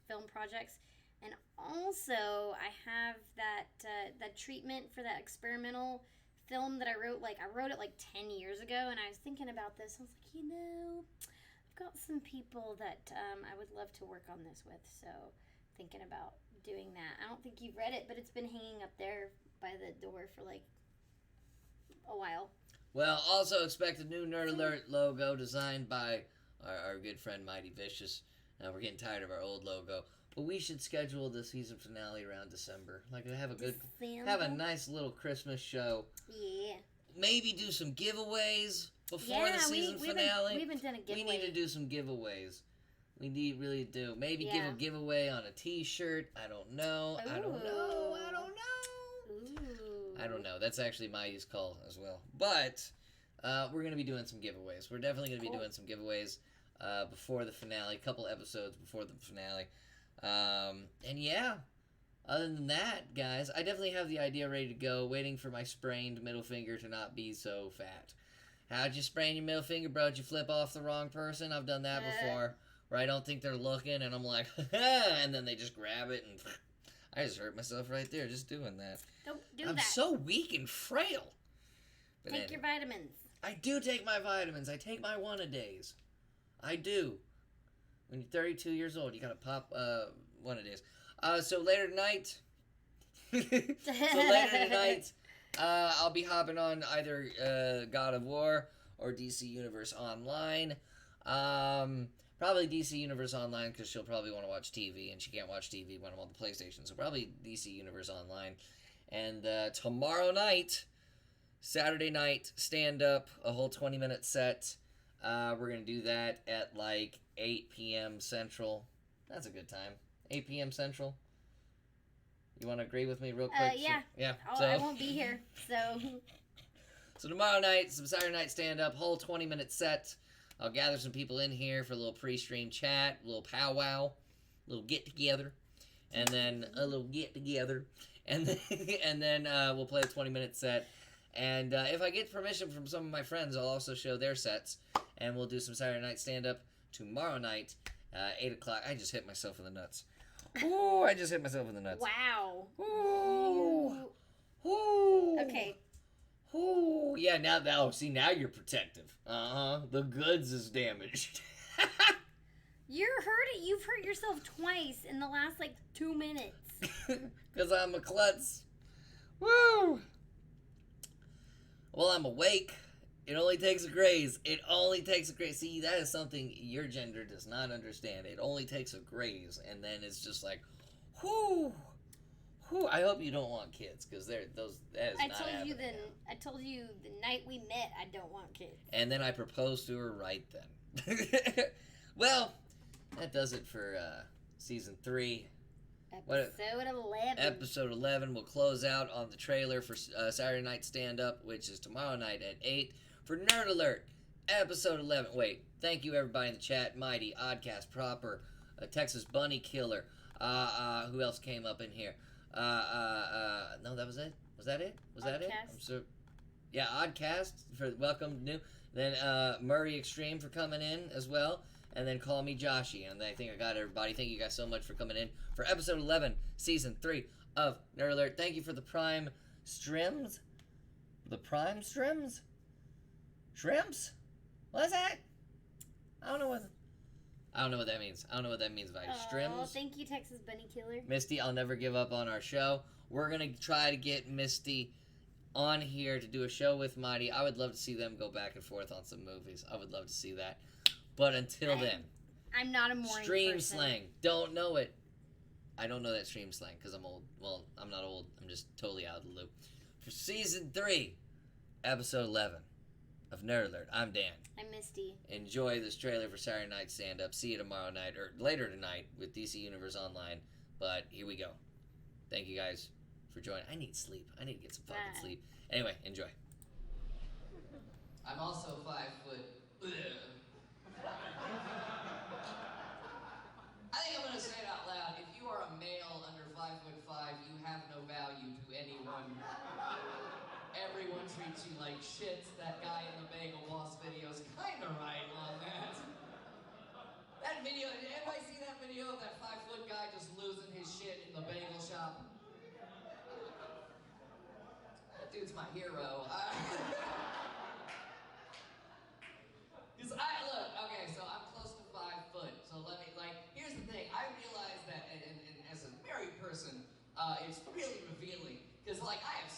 film projects, and also I have that treatment for that experimental film that I wrote. I wrote it 10 years ago, and I was thinking about this. I was like, I've got some people that I would love to work on this with, so thinking about doing that. I don't think you've read it, but it's been hanging up there by the door for like a while. Well, also expect a new Nerd Alert logo designed by our good friend Mighty Vicious. Now we're getting tired of our old logo, but we should schedule the season finale around December. Like have a nice little Christmas show. Yeah. Maybe do some giveaways before the season finale. We haven't done a giveaway. We need to do some giveaways. We really do. Maybe give Yeah. a giveaway on a T-shirt. I don't know. I don't know. Ooh. I don't know. That's actually Maya's call as well. But we're going to be doing some giveaways. We're definitely going to be doing some giveaways before the finale, a couple episodes before the finale. And yeah, other than that, guys, I definitely have the idea ready to go, waiting for my sprained middle finger to not be so fat. How'd you sprain your middle finger, bro? Did you flip off the wrong person? I've done that before, where I don't think they're looking, and I'm like, and then they just grab it, and I just hurt myself right there just doing that. Don't do I'm that. so weak and frail. But Take your vitamins. I do take my vitamins. I take my one-a-days. I do. When you're 32 years old, you gotta pop one-a-days. So later tonight, I'll be hopping on either God of War or DC Universe Online. Probably DC Universe Online because she'll probably want to watch TV, and she can't watch TV when I'm on the PlayStation. So probably DC Universe Online. And tomorrow night, Saturday night, stand-up, a whole 20-minute set. We're going to do that at like 8 p.m. Central. That's a good time. 8 p.m. Central. You want to agree with me real quick? Yeah. Yeah. I won't be here, so... So tomorrow night, some Saturday night stand-up, whole 20-minute set. I'll gather some people in here for a little pre-stream chat, a little powwow, a little get-together, and then a little get-together, and then we'll play a 20-minute set. And if I get permission from some of my friends, I'll also show their sets, and we'll do some Saturday night stand-up tomorrow night, 8 o'clock. I just hit myself in the nuts. Ooh, I just hit myself in the nuts. Wow. Ooh. Ooh. Okay. Ooh. Yeah, now now you're protective. The goods is damaged. You've hurt yourself twice in the last, 2 minutes. Because I'm a klutz. Woo! Well, I'm awake. It only takes a graze. It only takes a graze. See, that is something your gender does not understand. It only takes a graze, and then it's just like, whoo, whoo. I hope you don't want kids, because that is not happening. I told you the night we met I don't want kids. And then I proposed to her right then. Well, that does it for season 3. Episode 11 will close out on the trailer for Saturday Night Stand Up, which is tomorrow night at 8 for Nerd Alert. Episode 11. Wait, thank you everybody in the chat. Mighty, Oddcast, Proper, Texas Bunny Killer. Who else came up in here? No, that was it. Was that it? Was that it? I'm so. Yeah, Oddcast for welcome new. Then Murray Extreme for coming in as well. And then Call Me Joshy. And I think I got everybody. Thank you guys so much for coming in for episode 11, season 3 of Nerd Alert. Thank you for the Prime Strims. The Prime Strims? Shrimps? What's that? I don't know what that means. I don't know what that means by Strims. Oh, thank you, Texas Bunny Killer. Misty, I'll never give up on our show. We're going to try to get Misty on here to do a show with Mighty. I would love to see them go back and forth on some movies. I would love to see that. But until then, I'm not a morning stream person. slang. Don't know it. I don't know that stream slang because I'm old. Well, I'm not old. I'm just totally out of the loop. For season 3, episode 11 of Nerd Alert, I'm Dan. I'm Misty. Enjoy this trailer for Saturday Night Stand Up. See you tomorrow night or later tonight with DC Universe Online. But here we go. Thank you guys for joining. I need sleep. I need to get some fucking sleep. Anyway, enjoy. I'm also 5 foot. I think I'm going to say it out loud. If you are a male under 5'5", you have no value to anyone. Everyone treats you like shit. That guy in the Bagel Boss video is kind of right on that. That video, did anybody see that video of that 5-foot guy just losing his shit in the bagel shop? That dude's my hero. Look, okay, so I'm close to 5 foot, so let me, here's the thing, I realize that, and as a married person, it's really revealing, because, I have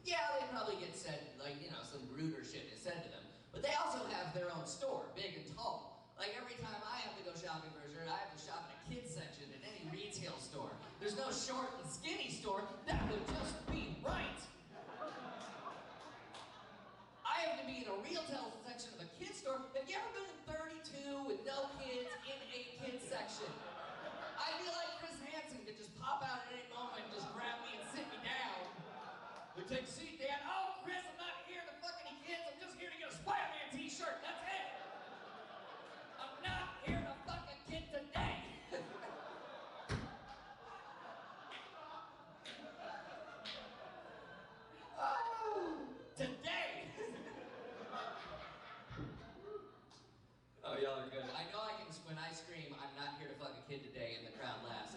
Yeah, they probably get said, like, you know, some ruder shit is said to them. But they also have their own store, big and tall. Like, every time I have to go shopping for a shirt, I have to shop in a kids section in any retail store. There's no short and skinny store. That would just be right. I have to be in a retail section of a kids store. Have you ever been in 32 with no kids in a kids section? I feel like Chris Hansen could just pop out at any moment and just grab me and sit me down. We take a seat, Dad. Oh, Chris, I'm not here to fuck any kids. I'm just here to get a Spider-Man t-shirt. That's it. I'm not here to fuck a kid today. Oh, today. Oh, y'all are good. I know I can, when I scream, I'm not here to fuck a kid today, and the crowd laughs.